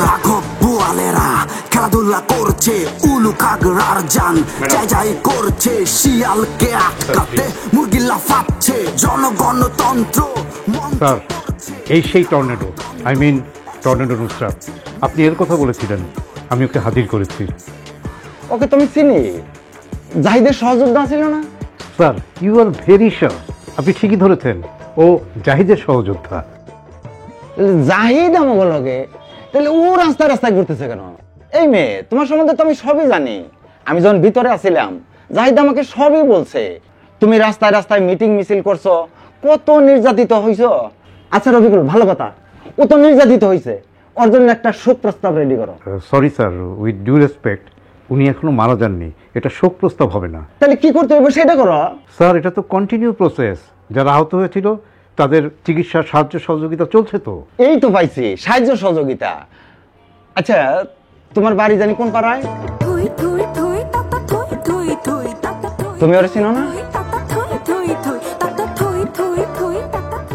রাঘব বোয়ালেরা খেলাধুলা করছে, উলু কাগড়ার জান যাই যাই করছে, শিয়ালকে আটকাতে মুরগি লাফাচ্ছে, জনগণতন্ত্র। স্যার এই সেই tornado, I mean tornado Nusrat. আপনি এর কথা বলেছিলেন, আমি ওকে হাজির করেছি। ওকে তুমি চিনি? জাহিদের সহযোদ্ধা ছিল না? Sir you are very sure, আপনি ঠিকই ধরেছেন, ও জাহিদের সহযোদ্ধা। জাহিদ আমাকে লগে, তাহলে ও রাস্তায় রাস্তায় ঘুরতেছে কেন? এই মেয়ে, তোমার সম্বন্ধে তো আমি সবই জানি। আমি যখন ভিতরে আছিলাম জাহিদ আমাকে সবই বলছে। তুমি রাস্তায় রাস্তায় মিটিং মিছিল করছো, কত নির্যাতিত হইছো। আচ্ছা রফিকুল, ভালো কথা, ও তো নির্যাতিত হইছে, ওর জন্য একটা শোক প্রস্তাব রেডি করো। Sorry sir, with due respect, উনি এখনো মারা যাননি, এটা শোক প্রস্তাব হবে না। তাহলে কি করতে হবে সেটা করো। স্যার এটা তো কন্টিনিউ প্রসেস, যারা আহত হয়েছিল তাদের চিকিৎসা সাহায্য সহযোগিতা চলছে তো। এই তো পাইছি সাহায্য সহযোগিতা। আচ্ছা তোমার বাড়ি জানি কোন পাড়ায়? তুমি ওরে চিনো না?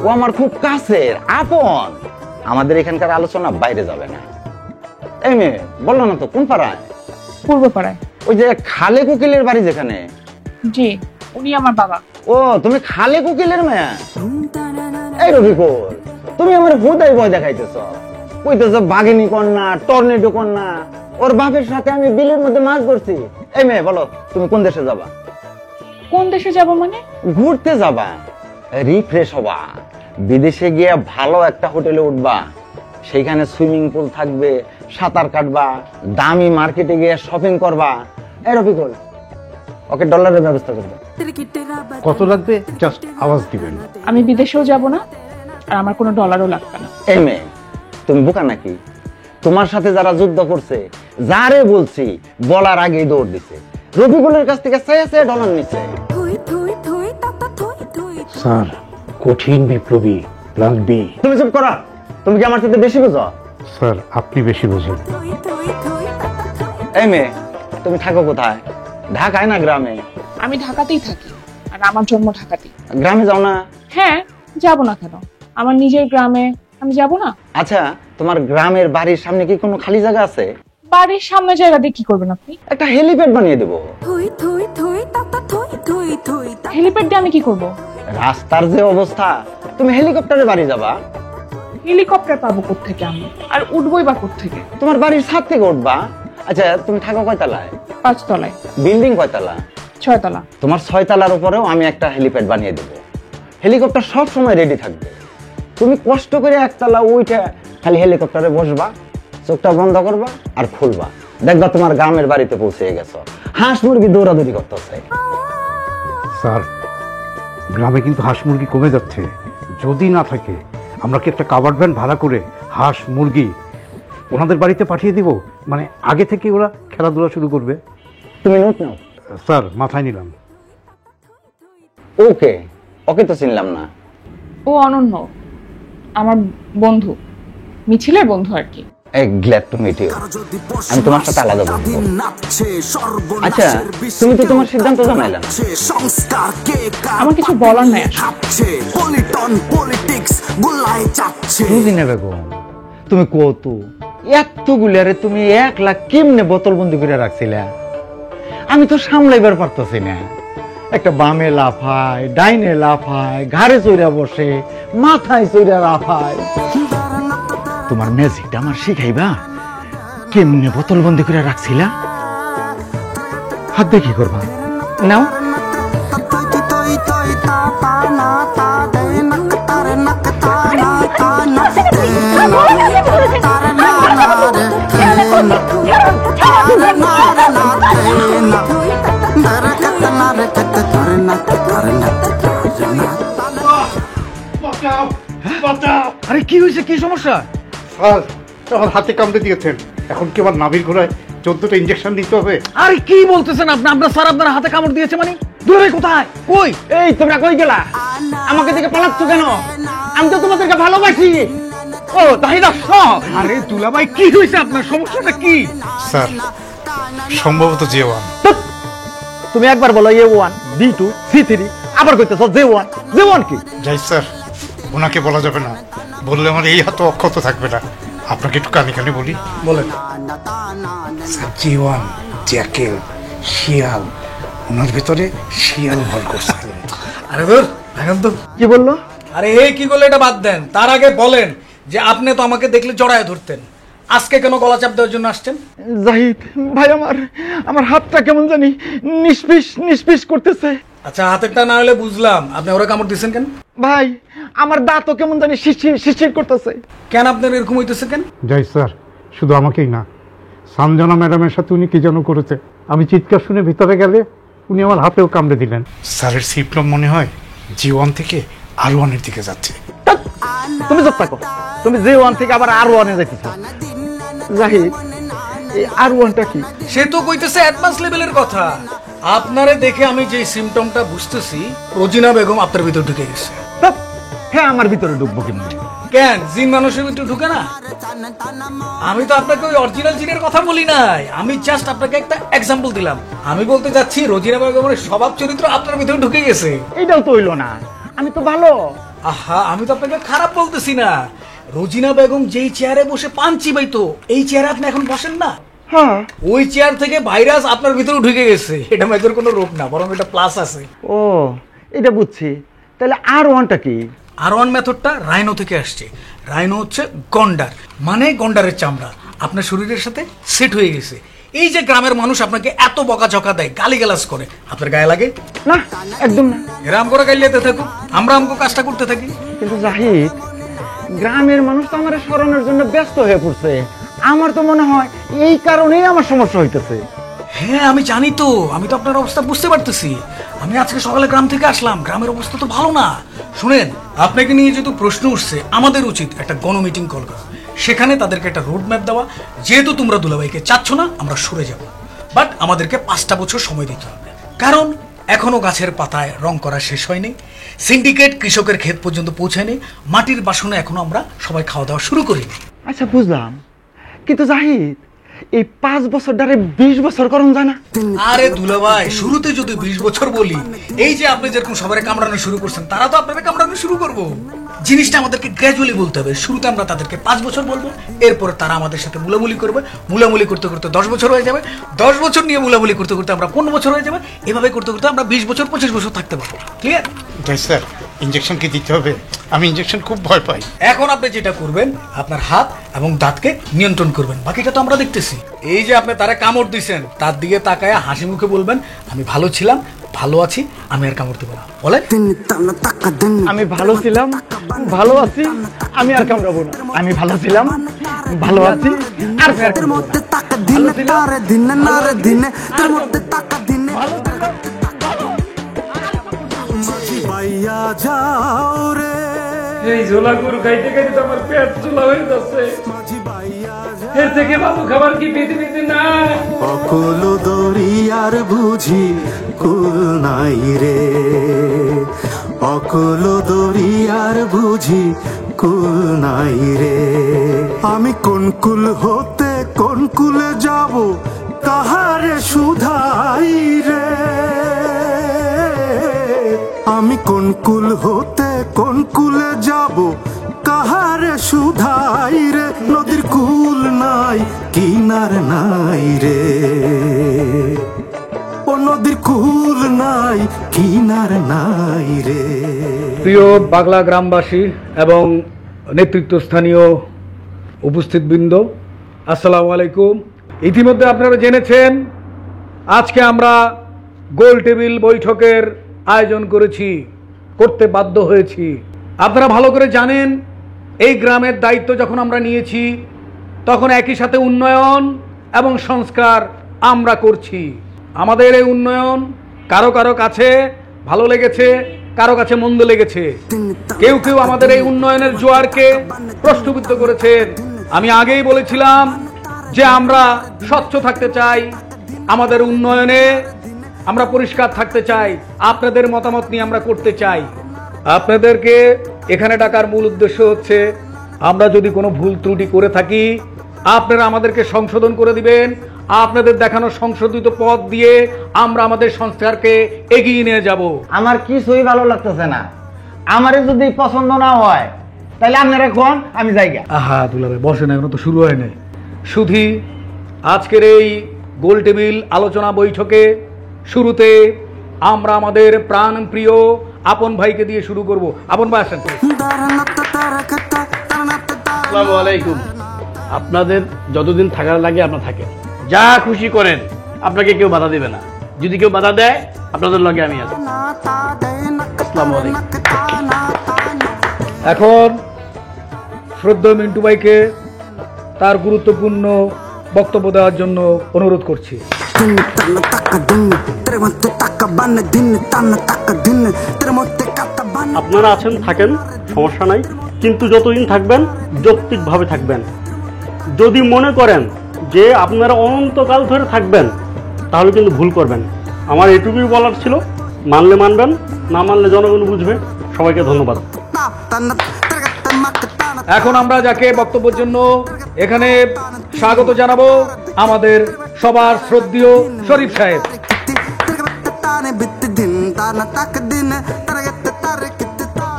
ও আমার খুব কাছের আপন। আমাদের এখানকার আলোচনা বাইরে যাবে না। এই মেয়ে বললো না তো কোন পাড়ায়? পূর্ব পাড়ায়। ওই যে খালে কোকিলের বাড়ি যেখানে। জি, উনি আমার বাবা। ও তুমি খালে কোকিলের মেয়ে? এই রফিকুল, তুমি আমার হুদাই ভয় দেখাইতেছ, কইতেছ বাঘিনী কন্যা, টর্নেডো কন্যা। ওর বাপের সাথে আমি বিলের মধ্যে মাছ ধরছি। এই মেয়ে বলো, তুমি কোন দেশে যাবা? কোন দেশে যাব মানে? ঘুরতে যাবা, রিফ্রেশ হবা, বিদেশে গিয়ে ভালো একটা হোটেলে উঠবা, সেইখানে সুইমিং পুল থাকবে, সাঁতার কাটবা, দামি মার্কেটে গিয়ে শপিং করবা। এই রফিকুল, ওকে ডলারের ব্যবস্থা করবে। কত লাগবে জাস্ট আওয়াজ দিবেন। আমি বিদেশেও যাব না, আর আমার কোনো ডলারও লাগবে না। এই মেয়ে, তুমি বোকা নাকি? তোমার সাথে যারা যুদ্ধ করছে, যারে বলছি বলার আগেই দৌড় দিছে, রফিকুলের কাছ থেকে চেয়ে ডলার নিচ্ছে। স্যার কঠিন বিপ্লবী প্ল্যান বি। তুমি চুপ করা, তুমি কি আমার সাথে বেশি বোঝো? স্যার আপনি বেশি বোঝেন। এই মেয়ে, তুমি থাকো কোথায়? ঢাকায় না গ্রামে? আমি ঢাকাতেই থাকি, আর আমার জন্ম ঢাকাতেই। গ্রামে যাও না? হ্যাঁ, যাব না কেন? আমার নিজের গ্রামে আমি যাব না? আচ্ছা, তোমার গ্রামের বাড়ির সামনে কি কোনো খালি জায়গা আছে? বাড়ির সামনে জায়গা দিয়ে কি করবেন আপনি? একটা হেলিপ্যাড বানিয়ে দেবো। হেলিপ্যাড দিয়ে আমি কি করব? রাস্তার যে অবস্থা, তুমি হেলিকপ্টারে বাড়ি যাবা। হেলিকপ্টার পাবো কোত্থেকে আমি? আর উঠবই বা কোত্থেকে? তোমার বাড়ির ছাদ থেকে উঠবা। আচ্ছা, তুমি থাকো কয়তলায়? 5 তলায়। বিল্ডিং কয়তলা? 6 তলা। তোমার 6 তলার উপরেও আমি একটা হেলিপ্যাড বানিয়ে দেবো। হেলিকপ্টার সব সময় রেডি থাকবে। তুমি কষ্ট করে একতলা উঠে খালি হেলিকপ্টারে বসবা, চোখটা বন্ধ করবা আর খুলবা, দেখবা তোমার গ্রামের বাড়িতে পৌঁছে গেছো। হাঁস মুরগি দৌড়াদৌড়ি করতেছে। স্যার গ্রামে কিন্তু হাঁস মুরগি কমে যাচ্ছে। যদি না থাকে আমরা কি একটা কাভার্ড ভ্যান ভাড়া করে হাঁস মুরগি ওনাদের বাড়িতে পাঠিয়ে দিব, মানে আগে থেকে ওরা খেলাধুলা শুরু করবে। তুমি নোট নাও। স্যার মাথায় নিলাম। ওকে, ওকে তো চিনলাম না। ও অনন্য, আমার বন্ধু, মিছিলের বন্ধু আর কি। Glad to meet you. আমি তোমার সাথে আলাদা বলবো। আচ্ছা, তুমি তো তোমার সিদ্ধান্ত জানাইলে না। আমার কিছু বলার নাই। রুজিনা বেগম, তুমি কত এতগুলারে তুমি 1 লাখ কেমনে বোতলবন্দি করে রাখছিলা? আমি তো সামলাইবার পারতেছি না। একটা বামে লাফায়, ডাইনে লাফায়, ঘাড়ে চইরা বসে, মাথায় চইরা লাফায়। তোমার ম্যাজিকটা আমার শিখাইবা? কেমনে বোতলবন্দি করে রাখছিলা? হাত দিয়ে কি করবা? নাও। আরে কি হয়েছে, কি সমস্যা? স্যার আমার হাতে কামড়ে দিয়েছেন, এখন কি আমার নাভির ঘোড়ায় 14টা ইঞ্জেকশন দিতে হবে? আরে কি বলতেছেন আপনি? আপনার স্যার আপনার হাতে কামড় দিয়েছে মানে? দূরে কোথায়? কই? এই তোমরা কই গেলা? আমাকে দেখে পালাচ্ছ কেন? আমি তো তোমাদেরকে ভালোবাসি। ও তাই না? আরে দুলাভাই কি হয়েছে আপনার? সমস্যাটা কি? স্যার সম্ভবত J1। তুমি একবার বলো A1, B2, C3, আবার কইতেছ J1। J1 কি? যাই স্যার, ওনাকে বলা যাবে না, বললে আমার এই হাত অক্ষত থাকবে না। আপনাকে একটু কানে কানে বলি। বলেন। স্যার J1 জ্যাকেল শিয়াল, ওনার ভিতরে শিয়াল ভর করছে। আরে ধর এখন তো কি বললো? আরে এই কি করলে এটা বাদ দেন, তার আগে বলেন যে আপনি তো আমাকে দেখলে জড়ায় ধরতেন, আজকে কেন গলা চাপ দেওয়ার জন্য আসছেন? জাহিদ ভাই, আমার হাতটা কেমন জানি নিষ্পিস নিষ্পিস করতেছে। আচ্ছা হাতেরটা না হলে বুঝলাম, আপনি ওরা কামড় দিচ্ছেন কেন? ভাই আমার দাঁতও কেমন জানি শিরশির শিরশির করতেছে। কেন আপনার এরকম হইতেছে কেন? যাই স্যার, শুধু আমাকেই না, সঞ্জনা ম্যাডামের সাথে উনি কি যেন করেছে। আমি চিৎকার শুনে ভিতরে গেলে উনি আমার হাতেও কামড়ে দিলেন। স্যারের সিমটম মনে হয় J1 থেকে R1 এর দিকে যাচ্ছে। তুমি চুপ থাকো, তুমি J1 থেকে আবার R1 এ যাইতেছ। জাহিদ, এই R1টা কি? সে তো কইতেছে অ্যাডভান্স লেভেলের কথা। আপনারে দেখে আমি যে সিমটমটা বুঝতেছি, রোজিনা বেগম আপনার ভিতর ঢুকে গেছে। হ্যাঁ, আমার ভিতরে ঢুকবো কেমন? কেন জিন মানুষের ভিতরে ঢুকে না? আমি তো আপনাকে ওই অরিজিনাল জিনের কথা বলি নাই, আমি জাস্ট আপনাকে একটা এক্সাম্পল দিলাম। আমি বলতে যাচ্ছি রোজিনা বেগমের স্বভাব চরিত্র আপনার ভিতরে ঢুকে গেছে। এইটাও তো হইলো না, আমি তো ভালো। আহা, আমি তো আপনাকে খারাপ বলতেছি না। রোজিনা বেগম যেই চেয়ারে বসে পান চিবাইতো, এই চেয়ারে আপনি এখন বসেন না। হ্যাঁ, ওই চেয়ার থেকে ভাইরাস আপনার ভিতরে ঢুকে গেছে। এটা মেজর কোনো রোগ না, বরং এটা প্লাস আছে। ও, এটা বুঝছি। তাহলে R1টা কি? R1 মেথডটা রাইনো থেকে আসছে। রাইনো হচ্ছে গন্ডার, মানে গন্ডারের চামড়া আপনার শরীরের সাথে সেট হয়ে গেছে। এই যে গ্রামের মানুষ আপনাকে এত বকাঝকা দেয়, গালিগালাজ করে, আপনার গায়ে লাগে না? একদম না। এরাম করে গাইলেতে থাকুক, আমরা আমগো কাজটা করতে থাকি। কিন্তু জাহিদ, গ্রামের মানুষ তো আমার স্মরণের জন্য ব্যস্ত হয়ে পড়ছে। আমার তো মনে হয় এই কারণেই আমার সমস্যা হইতেছে। হ্যাঁ আমি জানি তো, আমি তো আপনার অবস্থা বুঝতে পারতেছি। আমি আজকে সকালে গ্রাম থেকে আসলাম, গ্রামের অবস্থা তো ভালো না। শুনেন, আপনাকে নিয়ে যেহেতু প্রশ্ন উঠছে, আমাদের উচিত একটা গণমিটিং কল করা। সেখানে তাদেরকে একটা রোড ম্যাপ দেওয়া, যেহেতু তোমরা দুলাভাইকে চাচ্ছ না আমরা সরে যাব, বাট আমাদেরকে 5টা বছর সময় দিতে হবে, কারণ এখনো গাছের পাতায় রং করা শেষ হয়নি, সিন্ডিকেট কৃষকের ক্ষেত পর্যন্ত পৌঁছায়নি, মাটির বাসনে এখনো আমরা সবাই খাওয়া দাওয়া শুরু করিনি। আচ্ছা বুঝলাম, কিন্তু জাহিদ এই 5 বছর ধরে 20 বছর করুন জানা। আরে দুলাভাই, শুরুতে যদি 20 বছর বলি, এই যে আপনি যেরকম সবাই কামড়ানো শুরু করছেন, তারা তো আপনাদের কামড়ানো শুরু করবো। জিনিসটা আমাদেরকে গ্র্যাজুয়ালি বলতে হবে। শুরুতে আমরা তাদেরকে 5 বছর বলবো, এরপরে তারা আমাদের সাথে মুলামুলি করবে, মুলামুলি করতে করতে 10 বছর হয়ে যাবে, 10 বছর নিয়ে মুলামুলি করতে করতে আমরা 15 বছর হয়ে যাবে, এভাবে করতে করতে আমরা 20 বছর 25 বছর থাকতে পারবো। ক্লিয়ার? স্যার, ইনজেকশন কি দিতে হবে? আমি ইনজেকশন খুব ভয় পাই। এখন আপনি যেটা করবেন, আপনার হাত এবং দাঁতকে নিয়ন্ত্রণ করবেন, বাকিটা তো আমরা দেখতেছি। এই যে আপনি তারা কামড় দিচ্ছেন, তার দিকে তাকায় হাসি মুখে বলবেন, আমি ভালো ছিলাম, ভালো আছি, আমি আর কামড় দেবো না। বলেন, আমি ভালো ছিলাম, ভালো আছি, আমি আর কামড়াবো না। আমি ভালো ছিলাম, ভালো আছি, আর এই ঝোলা গরু খাইতে খাইতে তো আমার পেট ঝোলা হয়ে যাচ্ছে। এর থেকে ভালো খাবার কি পৃথিবীতে নাই? অকুল দরিয়ার বুঝি কুল নাই রে, অকুল দরিয়ার বুঝি কুল নাই রে। আমি কোন কুল হতে কোন কুলে যাব, কাহারে সুধাই রে। আমি কোন কুল হতে কোন কুলে যাব, কাহারে সুধাই রে। নদীর কুল নাই, কিনার নাই রে, ও নদীর কুল নাই, কিনার নাই রে। প্রিয় বাগলা গ্রামবাসী এবং নেতৃত্বস্থানীয় উপস্থিতবৃন্দ, আসসালামু আলাইকুম। ইতিমধ্যে আপনারা জেনেছেন আজকে আমরা গোল টেবিল বৈঠকের আয়োজন করতে বাধ্য হয়েছি। আপনারা ভালো করে জানেন, এই গ্রামের দায়িত্ব যখন আমরা নিয়েছি, তখন একই সাথে উন্নয়ন এবং সংস্কার আমরা করছি। আমাদের এই উন্নয়ন কারো কারো কাছে ভালো লেগেছে, কারো কাছে মন্দ লেগেছে। কেউ কেউ আমাদের এই উন্নয়নের জোয়ারকে প্রশ্নবিদ্ধ করেছেন। আমি আগেই বলেছিলাম যে আমরা স্বচ্ছ থাকতে চাই, আমাদের উন্নয়নে আমরা পরিষ্কার থাকতে চাই, আপনাদের মতামত নিয়ে আমরা করতে চাই। আপনাদেরকে এখানে ডাকার মূল উদ্দেশ্য হচ্ছে, আমরা যদি কোনো ভুল ত্রুটি করে থাকি, আপনারা আমাদেরকে সংশোধন করে দিবেন। আপনাদের দেখানো সংশোধিত পথ দিয়ে আমরা আমাদের সংস্কারকে এগিয়ে নিয়ে যাব। আমার কিছুই ভালো লাগতেছে না। আমারে যদি পছন্দ না হয়, তাহলে আপনারা কোন, আমি যাইগা। আহা দুলাভাই, বসেন, এখনো তো শুরু হয় নাই। শুধু আজকের এই গোল টেবিল আলোচনা বৈঠকে শুরুতে আমরা আমাদের প্রাণ প্রিয় আপন ভাইকে দিয়ে শুরু করব। আপন ভাই আসেন। আসসালামু আলাইকুম। আপনাদের যতদিন থাকার লাগে আপনারা থাকেন, যা খুশি করেন, আপনাকে কেউ বাধা দেবে না। যদি কেউ বাধা দেয়, আপনাদের লগে আমি আছি। আসসালামু আলাইকুম। এখন শ্রদ্ধেয় মিন্টু ভাইকে তার গুরুত্বপূর্ণ বক্তব্য দেওয়ার জন্য অনুরোধ করছি। আপনারা আছেন, থাকেন, সমস্যা নাই, কিন্তু যতদিন থাকবেন যৌক্তিকভাবে থাকবেন। যদি মনে করেন যে আপনারা অনন্তকাল ধরে থাকবেন, তাহলে কিন্তু ভুল করবেন। আমার এটুকুই বলার ছিল। মানলে মানবেন, না মানলে জনগণ বুঝবে। সবাইকে ধন্যবাদ। এখন আমরা যাকে বক্তব্যের জন্য এখানে স্বাগত জানাবো, আমাদের সবার শ্রদ্ধেয় শরীফ সাহেব।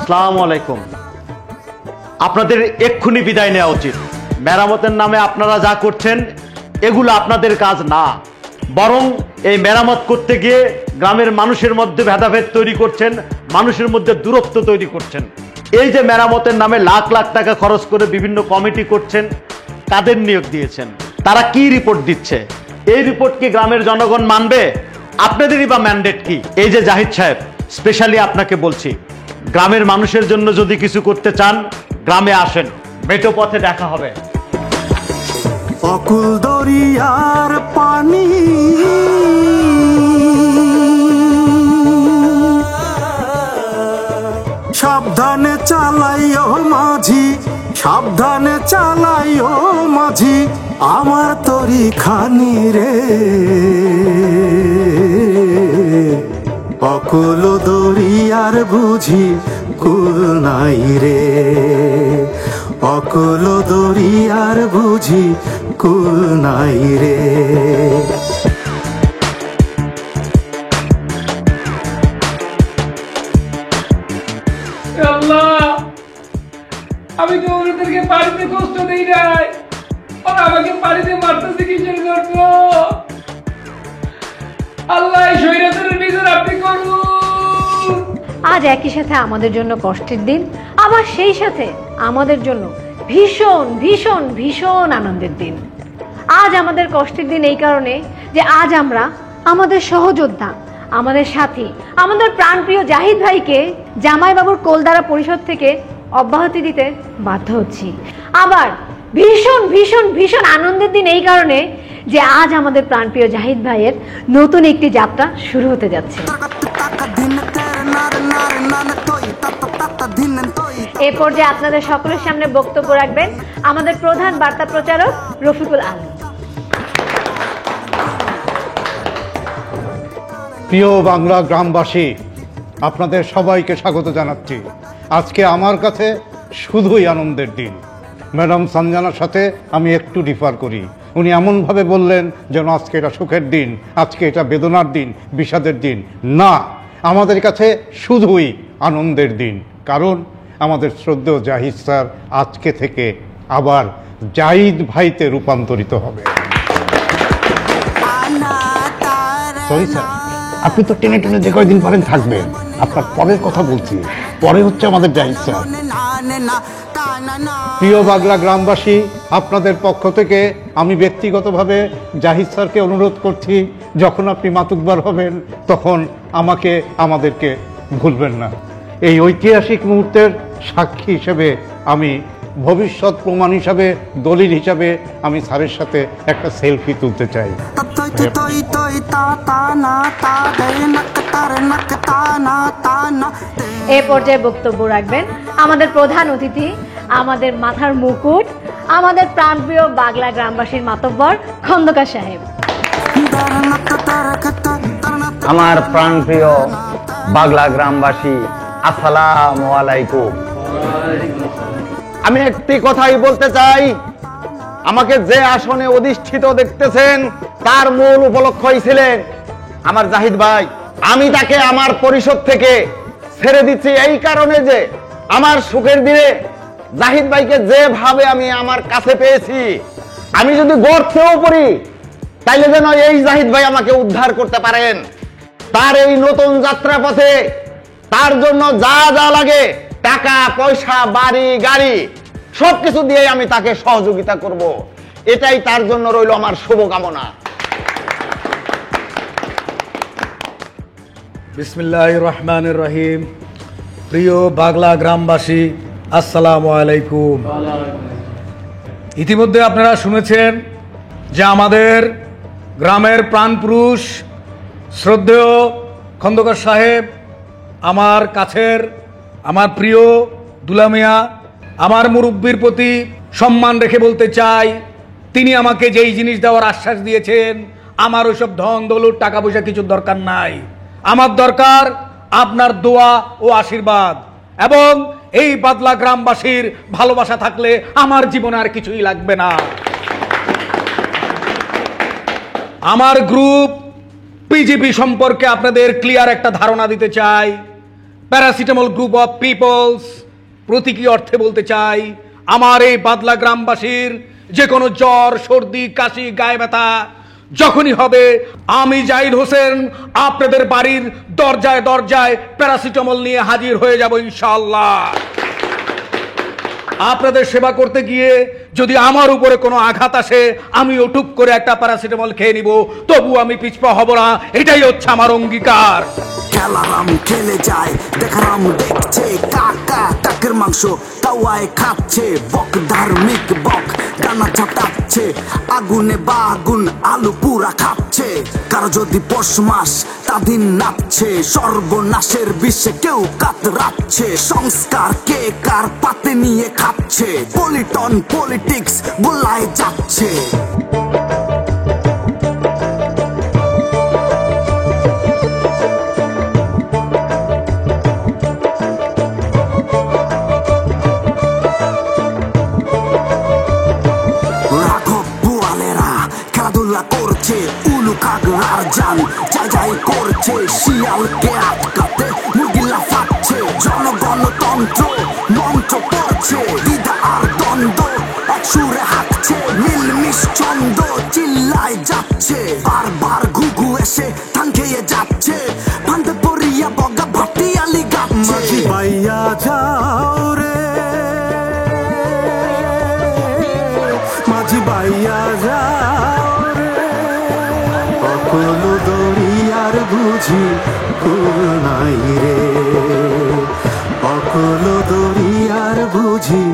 আসসালামু আলাইকুম। আপনাদের এক্ষুনি বিদায় নেওয়া উচিত। মেরামতের নামে আপনারা যা করছেন, এগুলো আপনাদের কাজ না, বরং এই মেরামত করতে গিয়ে গ্রামের মানুষের মধ্যে ভেদাভেদ তৈরি করছেন, মানুষের মধ্যে দূরত্ব তৈরি করছেন। এই যে মেরামতের নামে লাখ লাখ টাকা খরচ করে বিভিন্ন কমিটি করছেন, কাদের নিয়োগ দিয়েছেন, তারা কি রিপোর্ট দিচ্ছে, এই রিপোর্ট কি গ্রামের জনগণ মানবে? আপনাদেরই বা ম্যান্ডেট কি? এই যে জাহিদ সাহেব, স্পেশালি আপনাকে বলছি, গ্রামের মানুষের জন্য যদি কিছু করতে চান, গ্রামে আসেন, মেঠো পথে দেখা হবে। অকুল দরিয়ার পানি সাবধানে চালাইও মাঝি, সাবধানে চালাইও মাঝি আমার তরি খানি রে, অকুল দরিয়ার বুঝি কুল নাই রে, অকুল দরিয়ার বুঝি কুল নাই রে। আমি তো ওদেরকে বাড়িতে কষ্ট দেই নাই, ওরা আমাকে বাড়িতে মারতেছে কিসের জন্য? আল্লাহ এই স্বৈরাচারের বিচার আপনি করুন। আজ একই সাথে আমাদের জন্য কষ্টের দিন, আবার সেই সাথে আমাদের জন্য ভীষণ ভীষণ ভীষণ আনন্দের দিন। আজ আমাদের কষ্টের দিন এই কারণে যে আজ আমরা আমাদের সহযোদ্ধা, আমাদের সাথী, আমাদের প্রাণপ্রিয় জাহিদ ভাইকে জামাইবাবুর কোলদারা পরিষদ থেকে অব্যাহতি দিতে বাধ্য হচ্ছি। আবার ভীষণ ভীষণ ভীষণ আনন্দের দিন এই কারণে যে আজ আমাদের প্রাণপ্রিয় জাহিদ ভাইয়ের নতুন একটি যাত্রা শুরু হতে যাচ্ছে। এ পর্যায়ে আপনাদের সকলের সামনে বক্তব্য রাখবেন আমাদের প্রধান বার্তা প্রচারক রফিকুল আলম। প্রিয় বাংলা গ্রামবাসী, আপনাদের সবাইকে স্বাগত জানাচ্ছি। আজকে আমার কাছে শুধুই আনন্দের দিন। ম্যাডাম সঞ্জনার সাথে আমি একটু ডিফার করি। উনি এমনভাবে বললেন যেন আজকে এটা সুখের দিন, আজকে এটা বেদনার দিন, বিষাদের দিন। না, আমাদের কাছে শুধুই আনন্দের দিন। কারণ আমাদের শ্রদ্ধেয় জাহিদ স্যার আজকে থেকে আবার জাহিদ ভাইতে রূপান্তরিত হবে। সরি স্যার, আপনি তো টেনে টেনে যে কয়দিন পারেন থাকবেন। আপনার পরের কথা বলছি, পরে হচ্ছে আমাদের জাহিদ স্যার। প্রিয় বাংলা গ্রামবাসী, আপনাদের পক্ষ থেকে আমি ব্যক্তিগতভাবে জাহিদ স্যারকে অনুরোধ করছি, যখন আপনি মাতুব্বর হবেন তখন আমাদেরকে ভুলবেন না। এই ঐতিহাসিক মুহূর্তের সাক্ষী হিসেবে আমি ভবিষ্যৎ প্রমাণ হিসাবে, দলিল হিসাবে আমি স্যারের সাথে একটা সেলফি তুলতে চাই। এ পর্যায়ে বক্তব্য রাখবেন আমাদের প্রধান অতিথি, আমাদের মাথার মুকুট, আমাদের প্রাণপ্রিয় বাংলা গ্রামবাসীর মাতব্বর খন্দকার সাহেব। আমার প্রাণপ্রিয় বাংলা গ্রামবাসী, আসসালামু আলাইকুম। আমি একটি কথাই বলতে চাই, আমাকে যে আসনে অধিষ্ঠিত দেখতেছেন তার মূল উপলক্ষই ছিলেন আমার জাহিদ ভাই। আমি তাকে আমার পরিষদ থেকে ছেড়ে দিচ্ছি এই কারণে যে আমার সুখের দিনে জাহিদ ভাইকে যেভাবে আমি আমার কাছে পেয়েছি, আমি যদি গর্তেও পড়ি তাইলে যেন এই জাহিদ ভাই আমাকে উদ্ধার করতে পারেন। তার এই নতুন যাত্রা পথে তার জন্য যা যা লাগে, টাকা পয়সা, বাড়ি গাড়ি, সবকিছু দিয়ে আমি তাকে সহযোগিতা করব। এটাই তার জন্য রইল আমার শুভকামনা। বিসমিল্লাহির রহমানির রহিম। প্রিয় বাংলা গ্রামবাসী, আসসালামু আলাইকুম। ইতিমধ্যে আপনারা শুনেছেন যে আমাদের গ্রামের প্রাণপুরুষ শ্রদ্ধেয় খন্দকার সাহেব, আমার কাছের, আমার প্রিয় দুলা মিয়া, আমার মুরব্বির প্রতি সম্মান রেখে বলতে চাই, তিনি আমাকে যেই জিনিস দেওয়ার আশ্বাস দিয়েছেন, আমার ওইসব ধন দৌলত টাকা পয়সা কিছুর দরকার নাই। আমার দরকার আপনার দোয়া ও আশীর্বাদ, এবং এই বাদলা গ্রামবাসীর ভালোবাসা থাকলে আমার জীবনে আর কিছুই লাগবে না। আমার গ্রুপ পিজিপি সম্পর্কে আপনাদের ক্লিয়ার একটা ধারণা দিতে চাই। Paracetamol group of peoples. প্রতীকী অর্থে বলতে চাই, আমার এই বাদলা গ্রামবাসীর যে কোনো জ্বর, সর্দি, কাশি, গায়ে ব্যথা যখনই হবে, আমি জাহিদ হোসেন আপনাদের বাড়ির দরজায় দরজায় প্যারাসিটামল নিয়ে হাজির হয়ে যাব ইনশাআল্লাহ। আপনাদের সেবা করতে গিয়ে যদি আমার উপরে কোনো আঘাত আসে, আমিও টুক করে একটা প্যারাসিটামল খেয়ে নিব, তবু আমি পিছপা হব না। এটাই হচ্ছে আমার অঙ্গীকার। খেলারাম খেলে যায়, দেখারাম দেখছে, কাকা কাকের মাংস তাওয়ায় খাচ্ছে, বক ধার্মিক বক ডানা ঝটাচ্ছে, আগুনে বাগুন আলু পুরা খাচ্ছে। কারো যদি পৌষ মাস তা দিন নাচছে, সর্বনাশের বিষে কেউ কাতরাচ্ছে, সংস্কার কে কার পাতে নিয়ে খাচ্ছে। যাচ্ছে, পলিটন পলিটিক্স গোলায় যাচ্ছে। করছে উলু কাগড়ার জান যাই যাই করছে, শিয়ালকে আটকাতে মুরগি লাফাচ্ছে, জনগণতন্ত্র মন্ত্র পড়ছে, দ্বিধা আর দ্বন্দ্ব এক সুরে হাঁটছে, মিলমিশ ছন্দ চিল্লায় যাচ্ছে, বারবার ঘুঘু এসে ধান খেয়ে যাচ্ছে, ফান্দে পড়িয়া বগা ভাটিয়ালি গাচ্ছে। মাঝি পাইয়া যাও রে, মাঝি পাইয়া যাও, অকল দরিয়ার বুঝি কুল নাই রে, অকল দরিয়ার বুঝি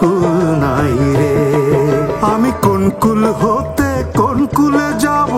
কুল নাই রে। আমি কোন কুল হতে কোন কুলে যাব